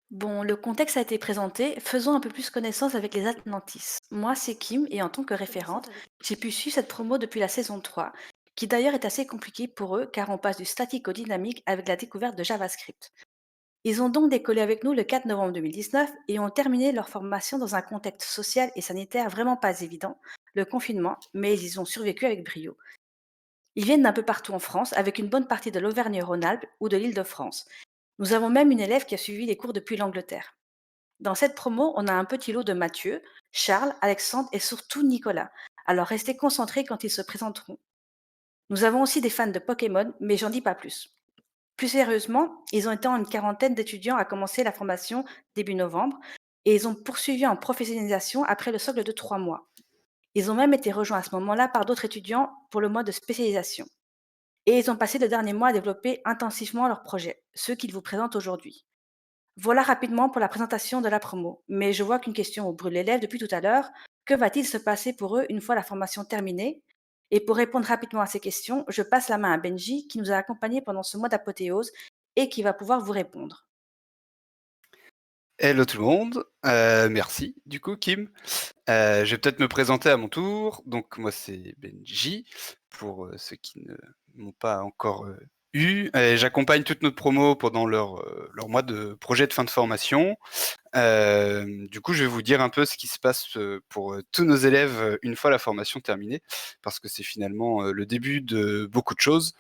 Bon, le contexte a été présenté, faisons un peu plus connaissance avec les Atlantis. Moi, c'est Kim et en tant que référente, j'ai pu suivre cette promo depuis la saison 3, qui d'ailleurs est assez compliquée pour eux car on passe du statique au dynamique avec la découverte de JavaScript. Ils ont donc décollé avec nous le 4 novembre 2019 et ont terminé leur formation dans un contexte social et sanitaire vraiment pas évident, le confinement, mais ils ont survécu avec brio. Ils viennent d'un peu partout en France, avec une bonne partie de l'Auvergne-Rhône-Alpes ou de l'Île-de-France. Nous avons même une élève qui a suivi les cours depuis l'Angleterre. Dans cette promo, on a un petit lot de Mathieu, Charles, Alexandre et surtout Nicolas. Alors restez concentrés quand ils se présenteront. Nous avons aussi des fans de Pokémon, mais j'en dis pas plus. Plus sérieusement, ils ont été en une quarantaine d'étudiants à commencer la formation début novembre et ils ont poursuivi en professionnalisation après le socle de 3 mois. Ils ont même été rejoints à ce moment-là par d'autres étudiants pour le mois de spécialisation. Et ils ont passé le dernier mois à développer intensivement leurs projets, ceux qu'ils vous présentent aujourd'hui. Voilà rapidement pour la présentation de la promo, mais je vois qu'une question vous brûle les lèvres depuis tout à l'heure. Que va-t-il se passer pour eux une fois la formation terminée? Et pour répondre rapidement à ces questions, je passe la main à Benji qui nous a accompagnés pendant ce mois d'apothéose et qui va pouvoir vous répondre. Hello tout le monde, merci du coup Kim. Je vais peut-être me présenter à mon tour. Donc moi c'est Benji, pour, ceux qui ne m'ont pas encore, eu. Et j'accompagne toute notre promo pendant leur mois de projet de fin de formation. Du coup, je vais vous dire un peu ce qui se passe, pour, tous nos élèves, une fois la formation terminée, parce que c'est finalement, le début de beaucoup de choses.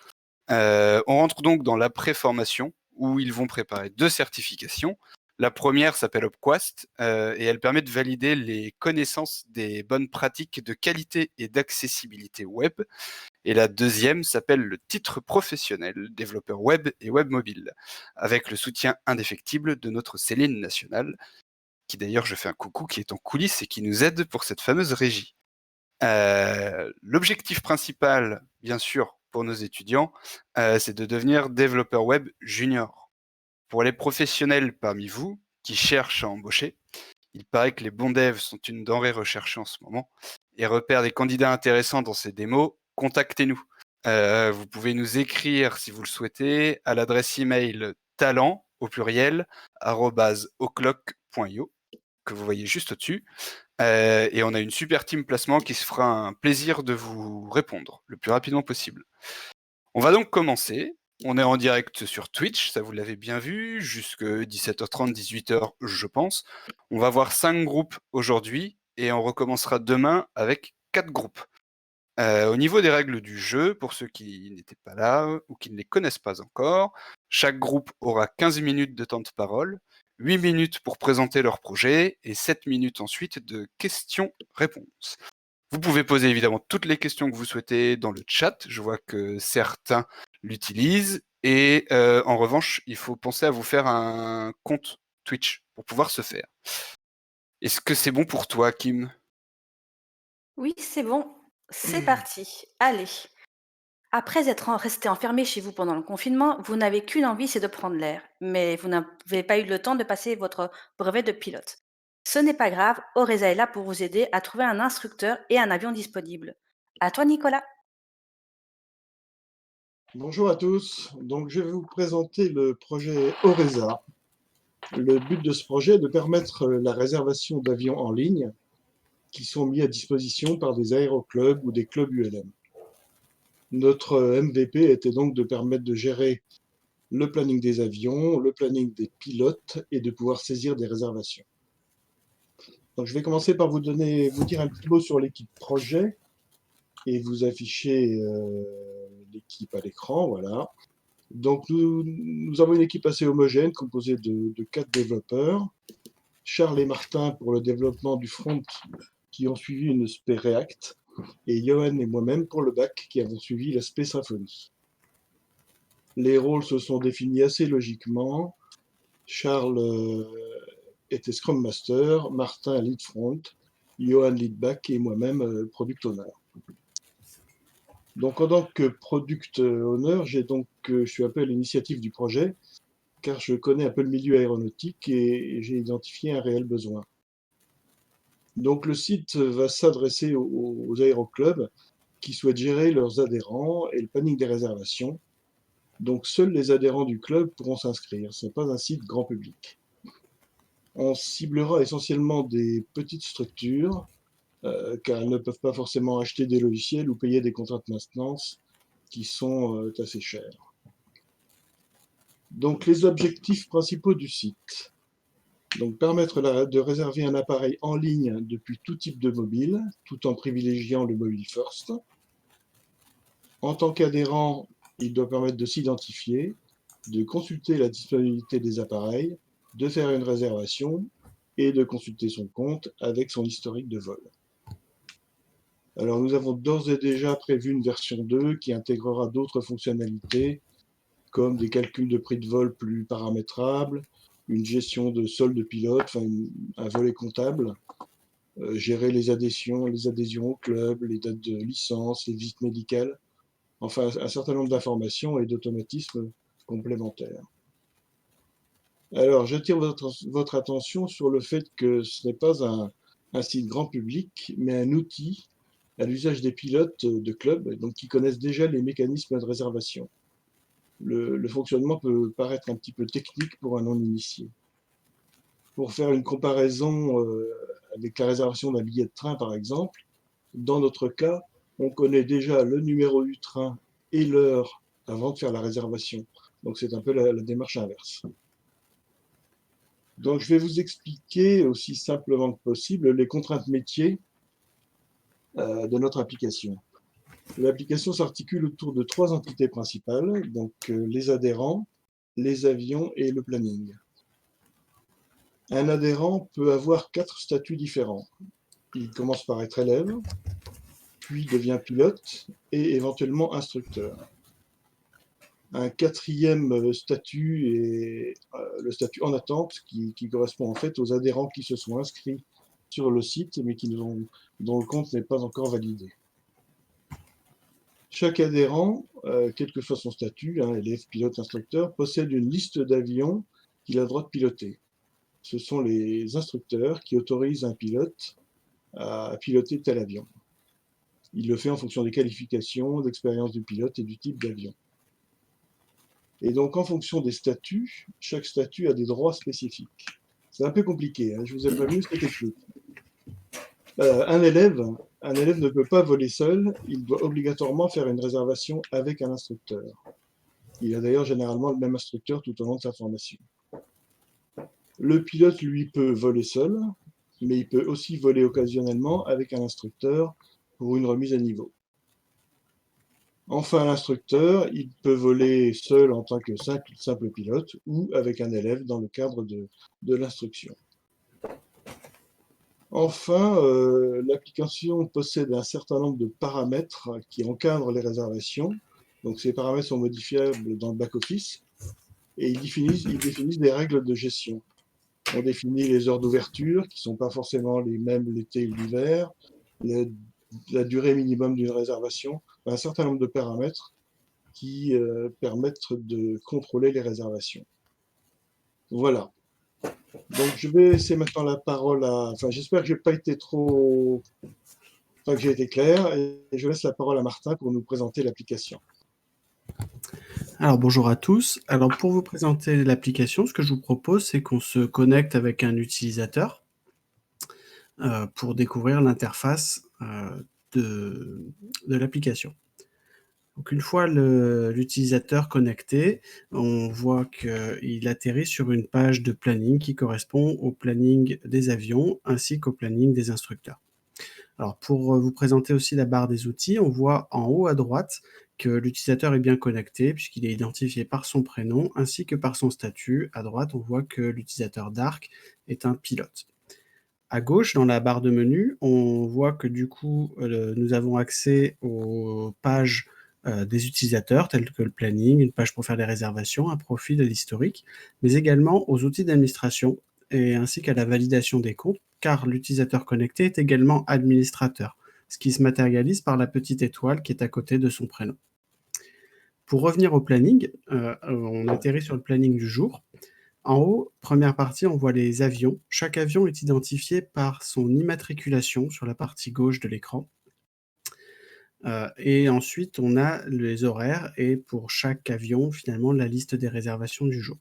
On rentre donc dans la pré-formation où ils vont préparer 2 certifications. La première s'appelle Opquast, et elle permet de valider les connaissances des bonnes pratiques de qualité et d'accessibilité web. Et la deuxième s'appelle le titre professionnel, développeur web et web mobile, avec le soutien indéfectible de notre Céline nationale, qui d'ailleurs je fais un coucou, qui est en coulisses et qui nous aide pour cette fameuse régie. L'objectif principal, bien sûr, pour nos étudiants, c'est de devenir développeur web junior. Pour les professionnels parmi vous qui cherchent à embaucher, il paraît que les bons devs sont une denrée recherchée en ce moment et repère des candidats intéressants dans ces démos, contactez-nous. Vous pouvez nous écrire si vous le souhaitez à l'adresse email talent au pluriel @oclock.io que vous voyez juste au-dessus. Et on a une super team placement qui se fera un plaisir de vous répondre le plus rapidement possible. On va donc commencer. On est en direct sur Twitch, ça vous l'avez bien vu, jusque 17h30, 18h, je pense. On va voir 5 groupes aujourd'hui et on recommencera demain avec 4 groupes. Au niveau des règles du jeu, pour ceux qui n'étaient pas là ou qui ne les connaissent pas encore, chaque groupe aura 15 minutes de temps de parole, 8 minutes pour présenter leur projet et 7 minutes ensuite de questions-réponses. Vous pouvez poser évidemment toutes les questions que vous souhaitez dans le chat. Je vois que certains l'utilisent. Et en revanche, il faut penser à vous faire un compte Twitch pour pouvoir se faire. Est-ce que c'est bon pour toi, Kim? Oui, c'est bon, c'est parti. Allez. Après être resté enfermé chez vous pendant le confinement, vous n'avez qu'une envie, c'est de prendre l'air. Mais vous n'avez pas eu le temps de passer votre brevet de pilote. Ce n'est pas grave, Oreza est là pour vous aider à trouver un instructeur et un avion disponible. À toi, Nicolas. Bonjour à tous. Donc, je vais vous présenter le projet Oreza. Le but de ce projet est de permettre la réservation d'avions en ligne qui sont mis à disposition par des aéroclubs ou des clubs ULM. Notre MVP était donc de permettre de gérer le planning des avions, le planning des pilotes et de pouvoir saisir des réservations. Donc, je vais commencer par vous dire un petit mot sur l'équipe projet et vous afficher l'équipe à l'écran. Voilà. Donc, nous avons une équipe assez homogène composée de 4 développeurs. Charles et Martin pour le développement du front qui ont suivi une spé React et Johan et moi-même pour le back qui avons suivi l'aspect Symfony. Les rôles se sont définis assez logiquement. Charles était Scrum Master, Martin Lead Front, Johan Lead Back et moi-même Product Owner. Donc en tant que Product Owner, je suis un peu à l'initiative du projet car je connais un peu le milieu aéronautique et j'ai identifié un réel besoin. Donc le site va s'adresser aux aéroclubs qui souhaitent gérer leurs adhérents et le planning des réservations. Donc seuls les adhérents du club pourront s'inscrire. Ce n'est pas un site grand public. On ciblera essentiellement des petites structures, car elles ne peuvent pas forcément acheter des logiciels ou payer des contrats de maintenance qui sont assez chers. Donc les objectifs principaux du site. Donc permettre de réserver un appareil en ligne depuis tout type de mobile, tout en privilégiant le mobile first. En tant qu'adhérent, il doit permettre de s'identifier, de consulter la disponibilité des appareils, de faire une réservation et de consulter son compte avec son historique de vol. Alors nous avons d'ores et déjà prévu une version 2 qui intégrera d'autres fonctionnalités comme des calculs de prix de vol plus paramétrables, une gestion de solde pilote, enfin un volet comptable, gérer les adhésions au club, les dates de licence, les visites médicales, enfin un certain nombre d'informations et d'automatismes complémentaires. Alors, j'attire votre attention sur le fait que ce n'est pas un site grand public, mais un outil à l'usage des pilotes de club, donc qui connaissent déjà les mécanismes de réservation. Le fonctionnement peut paraître un petit peu technique pour un non-initié. Pour faire une comparaison avec la réservation d'un billet de train, par exemple, dans notre cas, on connaît déjà le numéro du train et l'heure avant de faire la réservation. Donc c'est un peu la démarche inverse. Donc je vais vous expliquer aussi simplement que possible les contraintes métiers de notre application. L'application s'articule autour de 3 entités principales, donc les adhérents, les avions et le planning. Un adhérent peut avoir 4 statuts différents. Il commence par être élève, puis devient pilote et éventuellement instructeur. Un quatrième statut est le statut en attente qui correspond en fait aux adhérents qui se sont inscrits sur le site mais dont le compte n'est pas encore validé. Chaque adhérent, quel que soit son statut, élève, pilote, instructeur, possède une liste d'avions qu'il a le droit de piloter. Ce sont les instructeurs qui autorisent un pilote à piloter tel avion. Il le fait en fonction des qualifications, d'expérience du pilote et du type d'avion. Et donc, en fonction des statuts, chaque statut a des droits spécifiques. C'est un peu compliqué, je vous ai prévenu, c'est technique. Un élève ne peut pas voler seul, il doit obligatoirement faire une réservation avec un instructeur. Il a d'ailleurs généralement le même instructeur tout au long de sa formation. Le pilote, lui, peut voler seul, mais il peut aussi voler occasionnellement avec un instructeur pour une remise à niveau. Enfin, l'instructeur, il peut voler seul en tant que simple pilote ou avec un élève dans le cadre de l'instruction. Enfin, l'application possède un certain nombre de paramètres qui encadrent les réservations. Donc, ces paramètres sont modifiables dans le back-office et ils définissent des règles de gestion. On définit les heures d'ouverture, qui ne sont pas forcément les mêmes l'été et l'hiver, la durée minimum d'une réservation, un certain nombre de paramètres qui permettent de contrôler les réservations. Voilà. Donc je vais laisser maintenant la parole à... Enfin, j'espère que j'ai pas été trop... Enfin, que j'ai été clair, et je laisse la parole à Martin pour nous présenter l'application. Alors bonjour à tous. Alors pour vous présenter l'application, ce que je vous propose, c'est qu'on se connecte avec un utilisateur pour découvrir l'interface de l'application. Donc une fois l'utilisateur connecté, on voit qu'il atterrit sur une page de planning qui correspond au planning des avions ainsi qu'au planning des instructeurs. Alors pour vous présenter aussi la barre des outils, on voit en haut à droite que l'utilisateur est bien connecté puisqu'il est identifié par son prénom ainsi que par son statut. À droite, on voit que l'utilisateur Dark est un pilote. À gauche, dans la barre de menu, on voit que du coup, nous avons accès aux pages des utilisateurs, telles que le planning, une page pour faire des réservations, un profil et l'historique, mais également aux outils d'administration ainsi qu'à la validation des comptes, car l'utilisateur connecté est également administrateur, ce qui se matérialise par la petite étoile qui est à côté de son prénom. Pour revenir au planning, on atterrit sur le planning du jour. En haut, première partie, on voit les avions. Chaque avion est identifié par son immatriculation sur la partie gauche de l'écran. Et ensuite, on a les horaires et pour chaque avion, finalement, la liste des réservations du jour.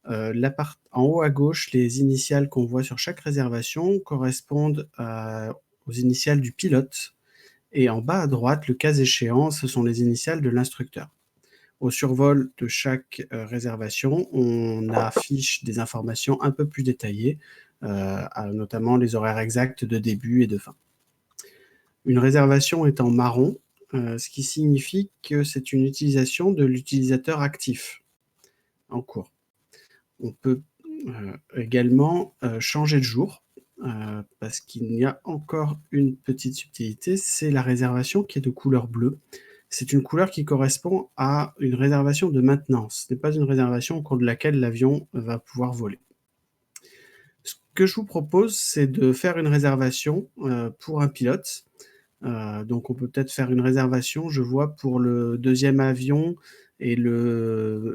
En haut à gauche, les initiales qu'on voit sur chaque réservation correspondent aux initiales du pilote. Et en bas à droite, le cas échéant, ce sont les initiales de l'instructeur. Au survol de chaque réservation, on affiche des informations un peu plus détaillées, notamment les horaires exacts de début et de fin. Une réservation est en marron, ce qui signifie que c'est une utilisation de l'utilisateur actif en cours. On peut également changer de jour, parce qu'il y a encore une petite subtilité, c'est la réservation qui est de couleur bleue. C'est une couleur qui correspond à une réservation de maintenance. Ce n'est pas une réservation au cours de laquelle l'avion va pouvoir voler. Ce que je vous propose, c'est de faire une réservation pour un pilote. Donc on peut peut-être faire une réservation, je vois, pour le 2e avion et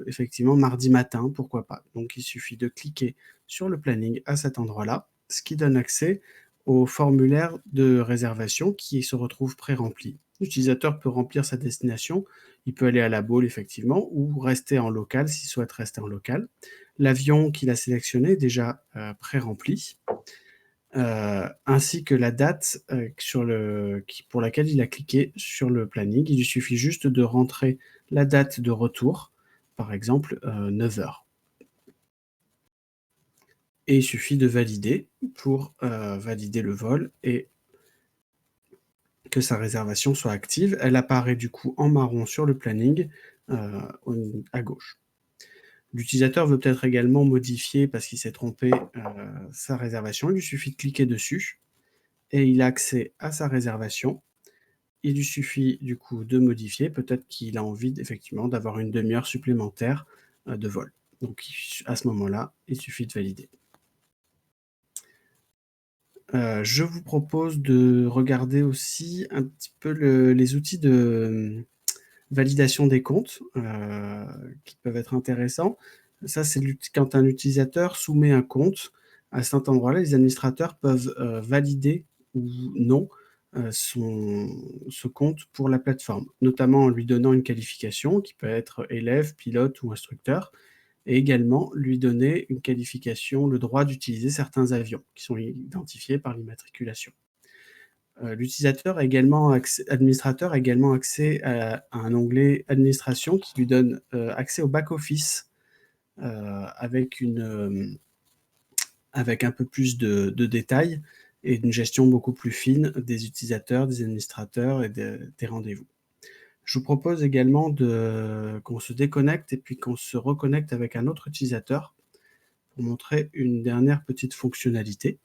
effectivement mardi matin, pourquoi pas. Donc il suffit de cliquer sur le planning à cet endroit-là, ce qui donne accès au formulaire de réservation qui se retrouve pré-rempli. L'utilisateur peut remplir sa destination, il peut aller à la Baule effectivement, ou rester en local s'il souhaite rester en local. L'avion qu'il a sélectionné est déjà pré-rempli. Ainsi que la date pour laquelle il a cliqué sur le planning. Il lui suffit juste de rentrer la date de retour, par exemple 9 heures. Et il suffit de valider pour valider le vol et que sa réservation soit active. Elle apparaît du coup en marron sur le planning à gauche. L'utilisateur veut peut-être également modifier, parce qu'il s'est trompé, sa réservation. Il lui suffit de cliquer dessus et il a accès à sa réservation. Il lui suffit du coup de modifier. Peut-être qu'il a envie effectivement d'avoir une demi-heure supplémentaire de vol. Donc à ce moment-là, il suffit de valider. Je vous propose de regarder aussi un petit peu les outils de validation des comptes qui peuvent être intéressants. Ça, c'est quand un utilisateur soumet un compte. À cet endroit-là, les administrateurs peuvent valider ou non ce compte pour la plateforme, notamment en lui donnant une qualification qui peut être élève, pilote ou instructeur, et également lui donner une qualification, le droit d'utiliser certains avions qui sont identifiés par l'immatriculation. L'utilisateur administrateur a également accès à un onglet administration qui lui donne accès au back-office avec un peu plus de détails et une gestion beaucoup plus fine des utilisateurs, des administrateurs et des rendez-vous. Je vous propose également qu'on se déconnecte et puis qu'on se reconnecte avec un autre utilisateur pour montrer une dernière petite fonctionnalité.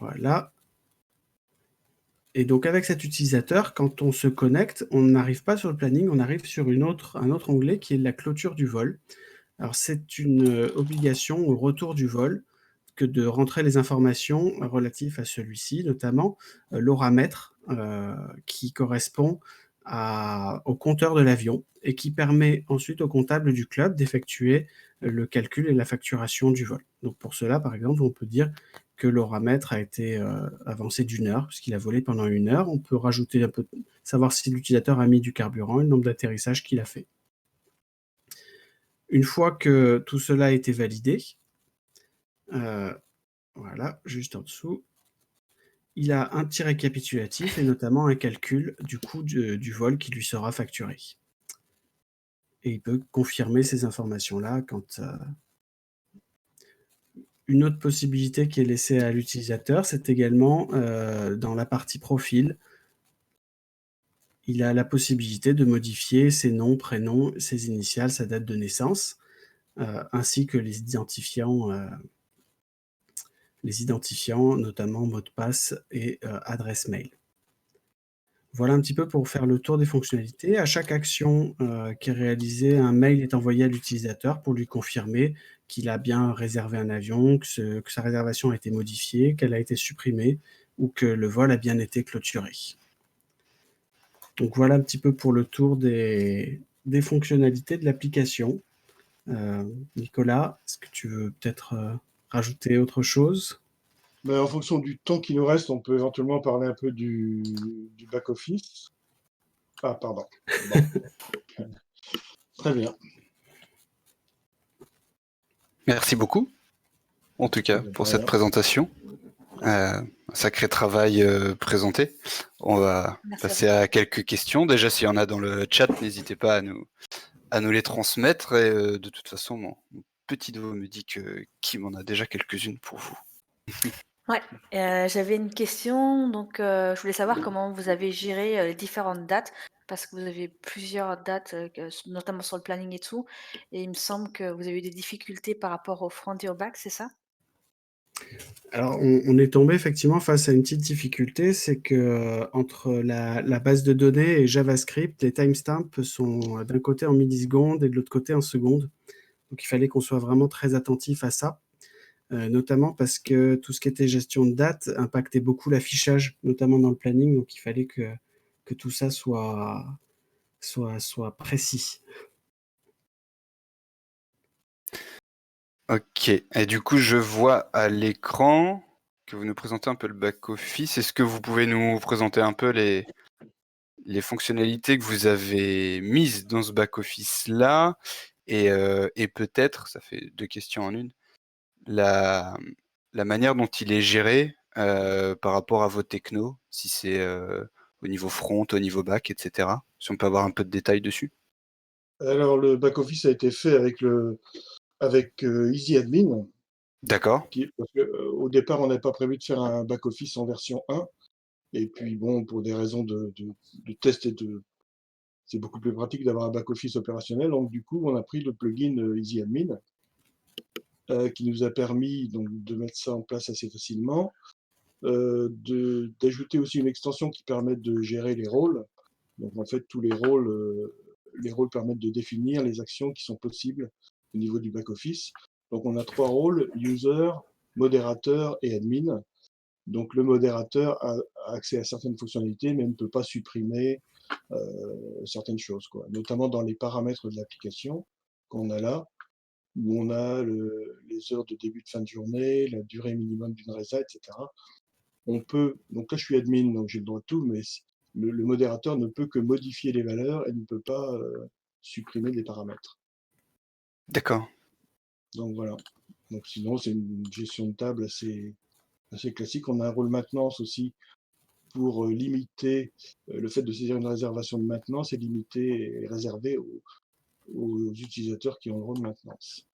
Voilà. Et donc avec cet utilisateur, quand on se connecte, on n'arrive pas sur le planning, on arrive sur un autre onglet qui est la clôture du vol. Alors c'est une obligation au retour du vol que de rentrer les informations relatives à celui-ci, notamment l'horamètre qui correspond au compteur de l'avion et qui permet ensuite au comptable du club d'effectuer le calcul et la facturation du vol. Donc pour cela, par exemple, on peut dire que l'horamètre a été avancé d'1 heure, puisqu'il a volé pendant 1 heure. On peut rajouter un peu, savoir si l'utilisateur a mis du carburant et le nombre d'atterrissages qu'il a fait. Une fois que tout cela a été validé, voilà, juste en dessous, il a un petit récapitulatif et notamment un calcul du coût du vol qui lui sera facturé. Et il peut confirmer ces informations-là quand... Une autre possibilité qui est laissée à l'utilisateur, c'est également dans la partie profil. Il a la possibilité de modifier ses noms, prénoms, ses initiales, sa date de naissance, ainsi que les identifiants, notamment mot de passe et adresse mail. Voilà un petit peu pour faire le tour des fonctionnalités. À chaque action qui est réalisée, un mail est envoyé à l'utilisateur pour lui confirmer qu'il a bien réservé un avion, que sa réservation a été modifiée, qu'elle a été supprimée ou que le vol a bien été clôturé. Donc voilà un petit peu pour le tour des fonctionnalités de l'application. Nicolas, est-ce que tu veux peut-être rajouter autre chose ? En fonction du temps qui nous reste, on peut éventuellement parler un peu du back-office. Ah, pardon. Bon. Très bien. Merci beaucoup, en tout cas, De pour cette rien. présentation. Un sacré travail présenté. On va Merci à passer vous. à quelques questions. Déjà, s'il y en a dans le chat, n'hésitez pas à nous les transmettre. Et de toute façon, mon petit doigt me dit que Kim en a déjà quelques-unes pour vous. Ouais, j'avais une question, donc je voulais savoir comment vous avez géré, les différentes dates, parce que vous avez plusieurs dates, notamment sur le planning et tout, et il me semble que vous avez eu des difficultés par rapport au front et au back, c'est ça? Alors, on est tombé effectivement face à une petite difficulté, c'est que entre la base de données et JavaScript, les timestamps sont d'un côté en millisecondes et de l'autre côté en secondes. Donc, il fallait qu'on soit vraiment très attentif à ça, notamment parce que tout ce qui était gestion de date impactait beaucoup l'affichage, notamment dans le planning. Donc, il fallait que tout ça soit précis. Ok. Et du coup, je vois à l'écran que vous nous présentez un peu le back-office. Est-ce que vous pouvez nous présenter un peu les fonctionnalités que vous avez mises dans ce back-office-là et peut-être, ça fait deux questions en une, la, la manière dont il est géré par rapport à vos technos, si c'est au niveau front, au niveau back, etc. Si on peut avoir un peu de détails dessus. Alors, le back-office a été fait avec EasyAdmin, D'accord. parce que, au départ, on n'avait pas prévu de faire un back-office en version 1. Et puis, bon, pour des raisons de test c'est beaucoup plus pratique d'avoir un back-office opérationnel. Donc, du coup, on a pris le plugin EasyAdmin, qui nous a permis donc, de mettre ça en place assez facilement, d'ajouter aussi une extension qui permet de gérer les rôles. Donc, en fait, tous les rôles permettent de définir les actions qui sont possibles au niveau du back-office. Donc, on a 3 rôles, user, modérateur et admin. Donc, le modérateur a accès à certaines fonctionnalités, mais ne peut pas supprimer certaines choses, quoi. Notamment dans les paramètres de l'application qu'on a là, où on a les heures de début de fin de journée, la durée minimum d'une résa, etc. On peut, donc là je suis admin, donc j'ai le droit de tout, mais le modérateur ne peut que modifier les valeurs et ne peut pas supprimer des paramètres. D'accord. Donc voilà. Donc sinon c'est une gestion de table assez classique. On a un rôle maintenance aussi pour limiter le fait de saisir une réservation de maintenance et limiter et réserver aux utilisateurs qui ont le rôle de maintenance.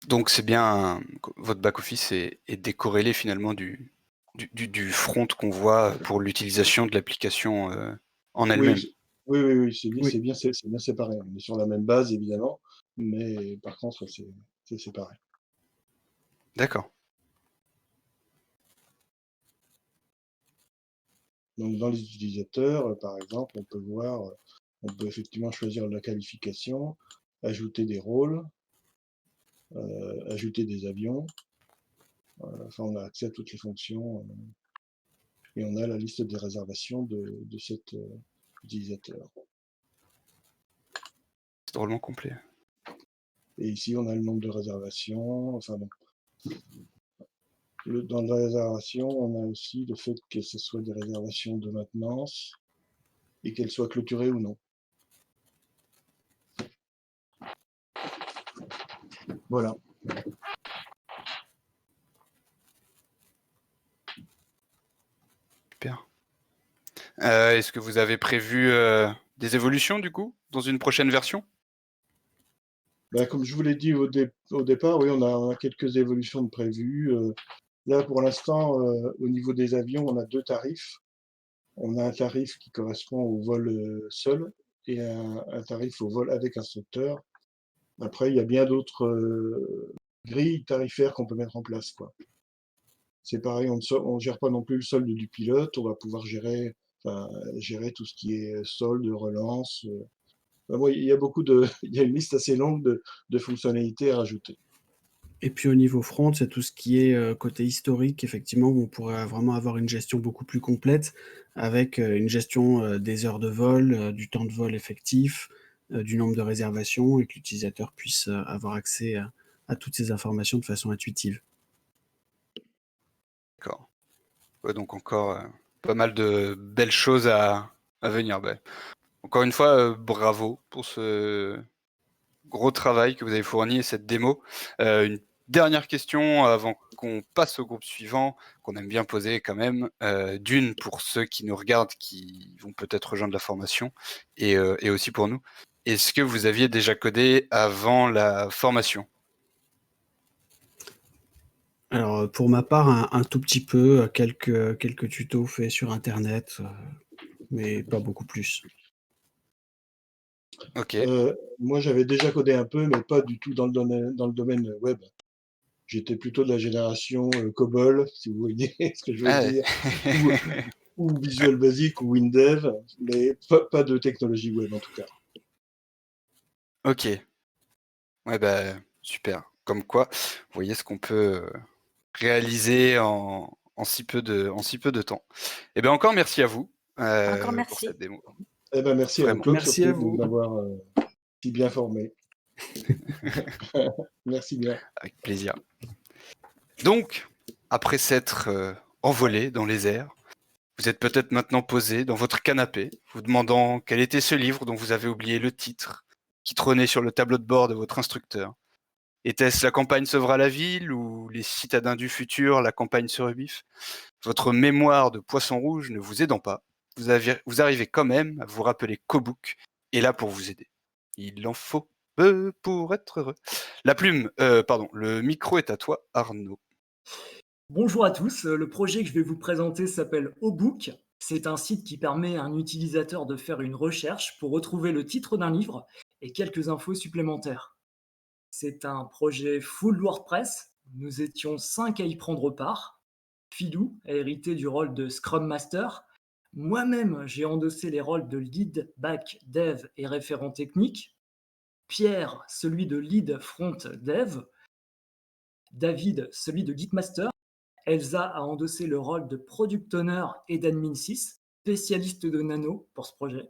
Donc c'est bien, votre back-office est décorrélé finalement du front qu'on voit pour l'utilisation de l'application en elle-même. Oui, oui, Oui. c'est bien séparé. On est sur la même base, évidemment, mais par contre, c'est séparé. D'accord. Donc, dans les utilisateurs, par exemple, on peut effectivement choisir la qualification, ajouter des rôles, ajouter des avions. Enfin, on a accès à toutes les fonctions et on a la liste des réservations de cet utilisateur. C'est drôlement complet. Et ici, on a le nombre de réservations. Enfin, bon. Dans la réservation, on a aussi le fait que ce soit des réservations de maintenance et qu'elles soient clôturées ou non. Voilà. Super. Est-ce que vous avez prévu des évolutions du coup dans une prochaine version? Ben, comme je vous l'ai dit au départ, oui, on a quelques évolutions de prévues. Là, pour l'instant, au niveau des avions, on a deux tarifs. On a un tarif qui correspond au vol seul et un tarif au vol avec instructeur. Après, il y a bien d'autres grilles tarifaires qu'on peut mettre en place, quoi. C'est pareil, on ne gère pas non plus le solde du pilote, on va pouvoir gérer tout ce qui est solde, relance. Bon, il y a il y a une liste assez longue de fonctionnalités à rajouter. Et puis au niveau front, c'est tout ce qui est côté historique, effectivement, où on pourrait vraiment avoir une gestion beaucoup plus complète avec une gestion des heures de vol, du temps de vol effectif, du nombre de réservations et que l'utilisateur puisse avoir accès à toutes ces informations de façon intuitive. D'accord. Ouais, donc encore pas mal de belles choses à venir. Ben, encore une fois, bravo pour ce gros travail que vous avez fourni et cette démo. Une dernière question avant qu'on passe au groupe suivant, qu'on aime bien poser quand même. D'une, pour ceux qui nous regardent, qui vont peut-être rejoindre la formation, et aussi pour nous. Est-ce que vous aviez déjà codé avant la formation? Alors, pour ma part, un tout petit peu, quelques tutos faits sur internet, mais pas beaucoup plus. Ok. Moi, j'avais déjà codé un peu, mais pas du tout dans le domaine web. J'étais plutôt de la génération COBOL, si vous voyez ce que je veux Ah dire, ou, ouais. ou Visual Basic ou WinDev, mais pas de technologie web en tout cas. Ok. Ouais, bah, super. Comme quoi, vous voyez ce qu'on peut réaliser en si peu de temps. Et bien encore merci à vous Encore pour cette merci. démo. Eh ben, merci à Vraiment. Outlook Merci à surtout de vous. m'avoir si bien formé. Merci bien. Avec plaisir. Donc, après s'être envolé dans les airs, vous êtes peut-être maintenant posé dans votre canapé, vous demandant quel était ce livre dont vous avez oublié le titre, qui trônait sur le tableau de bord de votre instructeur. Était-ce La campagne sauvera la ville ou Les citadins du futur, la campagne se rebiffe? Votre mémoire de poisson rouge ne vous aidant pas, vous arrivez quand même à vous rappeler qu'Obook est là pour vous aider. Il en faut peu pour être heureux. Le micro est à toi, Arnaud. Bonjour à tous, le projet que je vais vous présenter s'appelle Obook. C'est un site qui permet à un utilisateur de faire une recherche pour retrouver le titre d'un livre et quelques infos supplémentaires. C'est un projet full WordPress. Nous étions 5 à y prendre part. Philou a hérité du rôle de Scrum Master. Moi-même, j'ai endossé les rôles de lead, back, dev et référent technique. Pierre, celui de lead front dev. David, celui de Gitmaster. Elsa a endossé le rôle de Product Owner et d'Admin 6, spécialiste de Nano pour ce projet.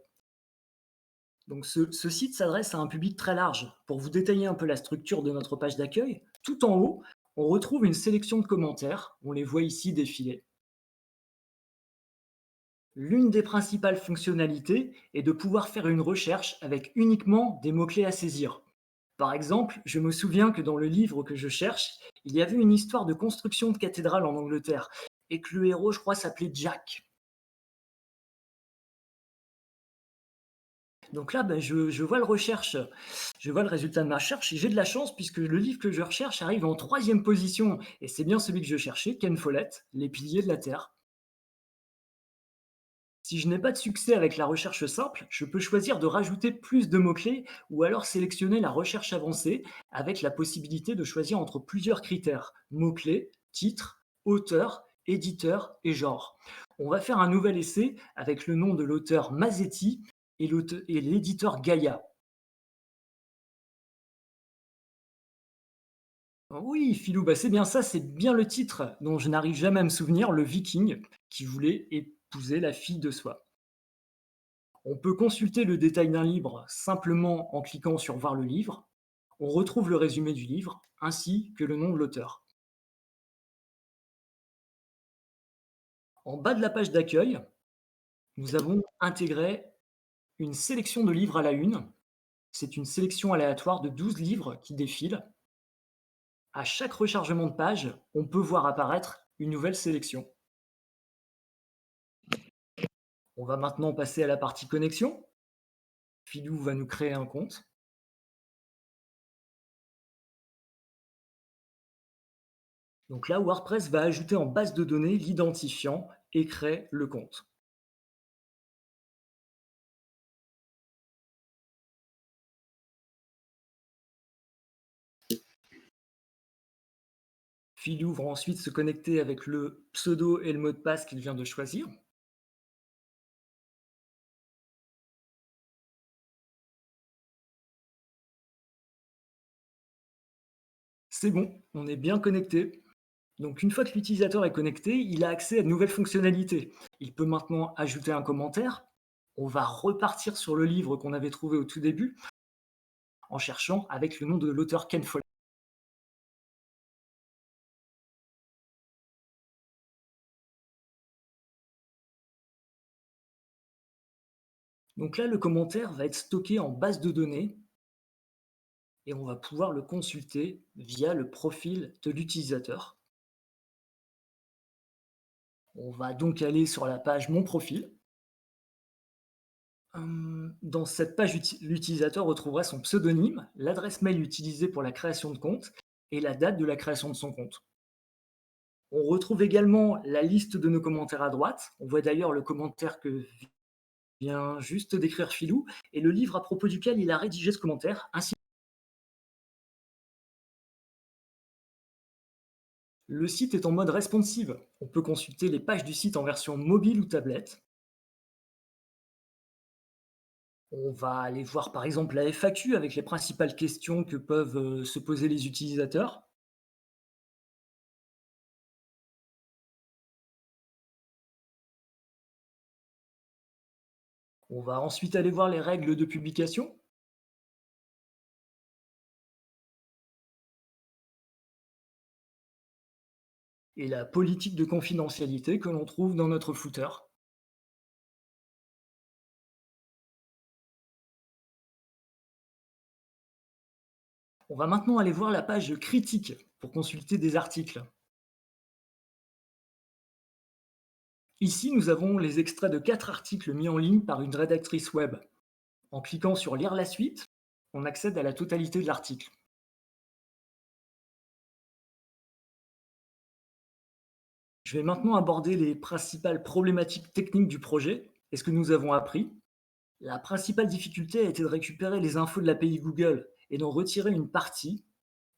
Donc ce site s'adresse à un public très large. Pour vous détailler un peu la structure de notre page d'accueil, tout en haut, on retrouve une sélection de commentaires. On les voit ici défiler. L'une des principales fonctionnalités est de pouvoir faire une recherche avec uniquement des mots-clés à saisir. Par exemple, je me souviens que dans le livre que je cherche, il y avait une histoire de construction de cathédrale en Angleterre, et que le héros, je crois, s'appelait Jack. Donc là, je vois je vois le résultat de ma recherche, et j'ai de la chance puisque le livre que je recherche arrive en 3e position, et c'est bien celui que je cherchais, Ken Follett, Les piliers de la Terre. Si je n'ai pas de succès avec la recherche simple, je peux choisir de rajouter plus de mots-clés ou alors sélectionner la recherche avancée avec la possibilité de choisir entre plusieurs critères: mots-clés, titre, auteur, éditeur et genre. On va faire un nouvel essai avec le nom de l'auteur Mazetti et l'éditeur Gaïa. Oui, Philou, bah c'est bien ça, c'est bien le titre dont je n'arrive jamais à me souvenir, le Viking qui voulait épouser la fille de soi. On peut consulter le détail d'un livre simplement en cliquant sur Voir le livre. On retrouve le résumé du livre ainsi que le nom de l'auteur. En bas de la page d'accueil, nous avons intégré une sélection de livres à la une. C'est une sélection aléatoire de 12 livres qui défilent. À chaque rechargement de page, on peut voir apparaître une nouvelle sélection. On va maintenant passer à la partie connexion. Philou va nous créer un compte. Donc là, WordPress va ajouter en base de données l'identifiant et créer le compte. Philou va ensuite se connecter avec le pseudo et le mot de passe qu'il vient de choisir. C'est bon, on est bien connecté. Donc une fois que l'utilisateur est connecté, il a accès à de nouvelles fonctionnalités. Il peut maintenant ajouter un commentaire. On va repartir sur le livre qu'on avait trouvé au tout début en cherchant avec le nom de l'auteur Ken Follett. Donc là, le commentaire va être stocké en base de données et on va pouvoir le consulter via le profil de l'utilisateur. On va donc aller sur la page Mon profil. Dans cette page, l'utilisateur retrouvera son pseudonyme, l'adresse mail utilisée pour la création de compte et la date de la création de son compte. On retrouve également la liste de nos commentaires à droite. On voit d'ailleurs le commentaire que vient juste d'écrire Philou et le livre à propos duquel il a rédigé ce commentaire, ainsi. Le site est en mode responsive. On peut consulter les pages du site en version mobile ou tablette. On va aller voir par exemple la FAQ avec les principales questions que peuvent se poser les utilisateurs. On va ensuite aller voir les règles de publication. Et la politique de confidentialité que l'on trouve dans notre footer. On va maintenant aller voir la page critique pour consulter des articles. Ici, nous avons les extraits de 4 articles mis en ligne par une rédactrice web. En cliquant sur Lire la suite, on accède à la totalité de l'article. Je vais maintenant aborder les principales problématiques techniques du projet et ce que nous avons appris. La principale difficulté a été de récupérer les infos de l'API Google et d'en retirer une partie,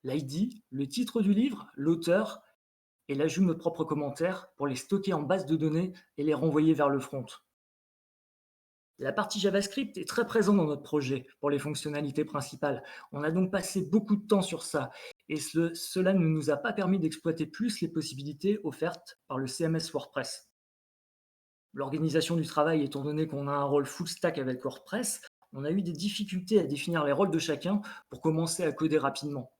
l'ID, le titre du livre, l'auteur et l'ajout de notre propre commentaire pour les stocker en base de données et les renvoyer vers le front. La partie JavaScript est très présente dans notre projet pour les fonctionnalités principales. On a donc passé beaucoup de temps sur ça et cela ne nous a pas permis d'exploiter plus les possibilités offertes par le CMS WordPress. L'organisation du travail, étant donné qu'on a un rôle full stack avec WordPress, on a eu des difficultés à définir les rôles de chacun pour commencer à coder rapidement.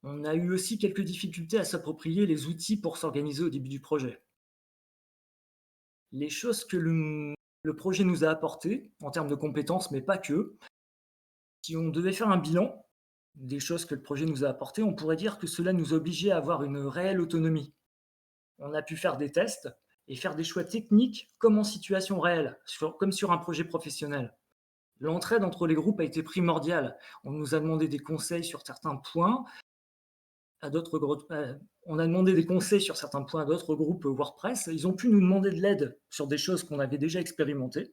On a eu aussi quelques difficultés à s'approprier les outils pour s'organiser au début du projet. Les choses que le projet nous a apportées, en termes de compétences, mais pas que, si on devait faire un bilan des choses que le projet nous a apportées, on pourrait dire que cela nous obligeait à avoir une réelle autonomie. On a pu faire des tests et faire des choix techniques comme en situation réelle, comme sur un projet professionnel. L'entraide entre les groupes a été primordiale. On nous a demandé des conseils sur certains points, on a demandé des conseils sur certains points à d'autres groupes WordPress. Ils ont pu nous demander de l'aide sur des choses qu'on avait déjà expérimentées.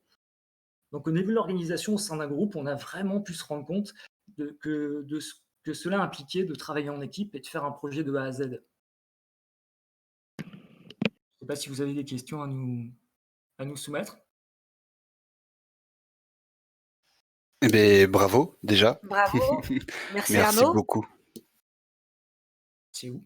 Donc au niveau de l'organisation au sein d'un groupe, on a vraiment pu se rendre compte que cela impliquait de travailler en équipe et de faire un projet de A à Z. Je ne sais pas si vous avez des questions à nous soumettre. Eh bien, bravo, déjà. Bravo. Merci Merci Arnaud. beaucoup. C'est où?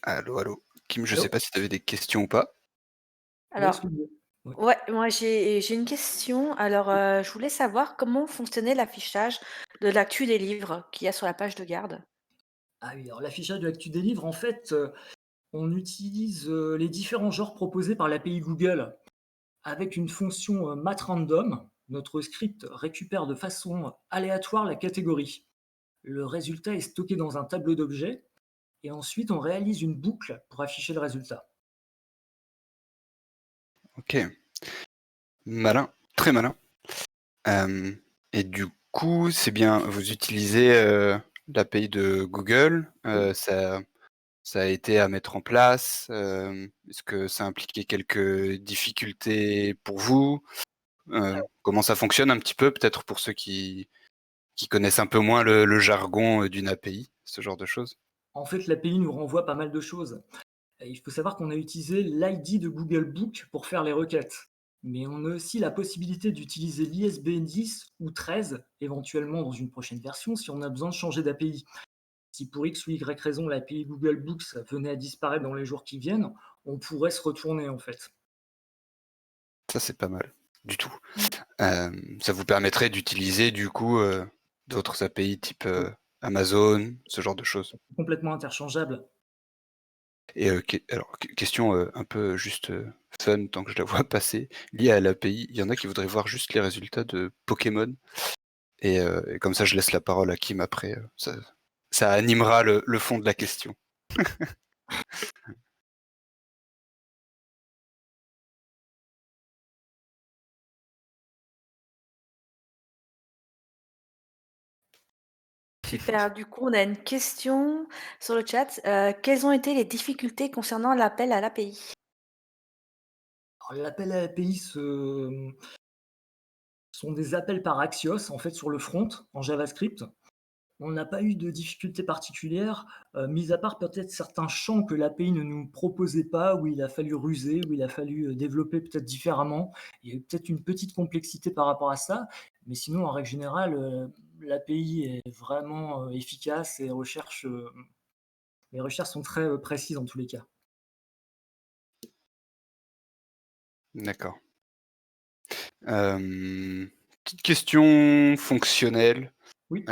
Allô, allô. Kim, je Allô? sais pas si tu avais des questions ou pas. Oui, Alors, excusez-moi. Ouais. ouais, moi j'ai une question. Alors, je voulais savoir comment fonctionnait l'affichage de l'actu des livres qu'il y a sur la page de garde. Ah oui, alors l'affichage de l'actu des livres, en fait, on utilise les différents genres proposés par l'API Google avec une fonction matRandom. Notre script récupère de façon aléatoire la catégorie. Le résultat est stocké dans un tableau d'objets et ensuite on réalise une boucle pour afficher le résultat. Ok. Malin, très malin. Et du coup, c'est bien, vous utilisez l'API de Google. Ça a été à mettre en place. Est-ce que ça a impliqué quelques difficultés pour vous? Comment ça fonctionne un petit peu, peut-être pour ceux qui connaissent un peu moins le jargon d'une API, ce genre de choses? En fait, l'API nous renvoie pas mal de choses. Il faut savoir qu'on a utilisé l'ID de Google Book pour faire les requêtes. Mais on a aussi la possibilité d'utiliser l'ISBN 10 ou 13, éventuellement dans une prochaine version, si on a besoin de changer d'API. Si pour X ou Y raison l'API Google Books venait à disparaître dans les jours qui viennent, on pourrait se retourner en fait. Ça, c'est pas mal du tout. Mmh. Ça vous permettrait d'utiliser du coup d'autres API type Amazon, ce genre de choses. Complètement interchangeable. Et alors, question un peu juste fun, tant que je la vois passer, liée à l'API, il y en a qui voudraient voir juste les résultats de Pokémon. Et comme ça, je laisse la parole à Kim après. Ça animera le fond de la question. Super, du coup, on a une question sur le chat. Quelles ont été les difficultés concernant l'appel à l'API? Alors, l'appel à API sont des appels par Axios, en fait, sur le front, en JavaScript. On n'a pas eu de difficultés particulières, mis à part peut-être certains champs que l'API ne nous proposait pas, où il a fallu ruser, où il a fallu développer peut-être différemment. Il y a eu peut-être une petite complexité par rapport à ça, mais sinon, en règle générale, l'API est vraiment efficace et les recherches sont très précises en tous les cas. D'accord. Petite question fonctionnelle. Oui.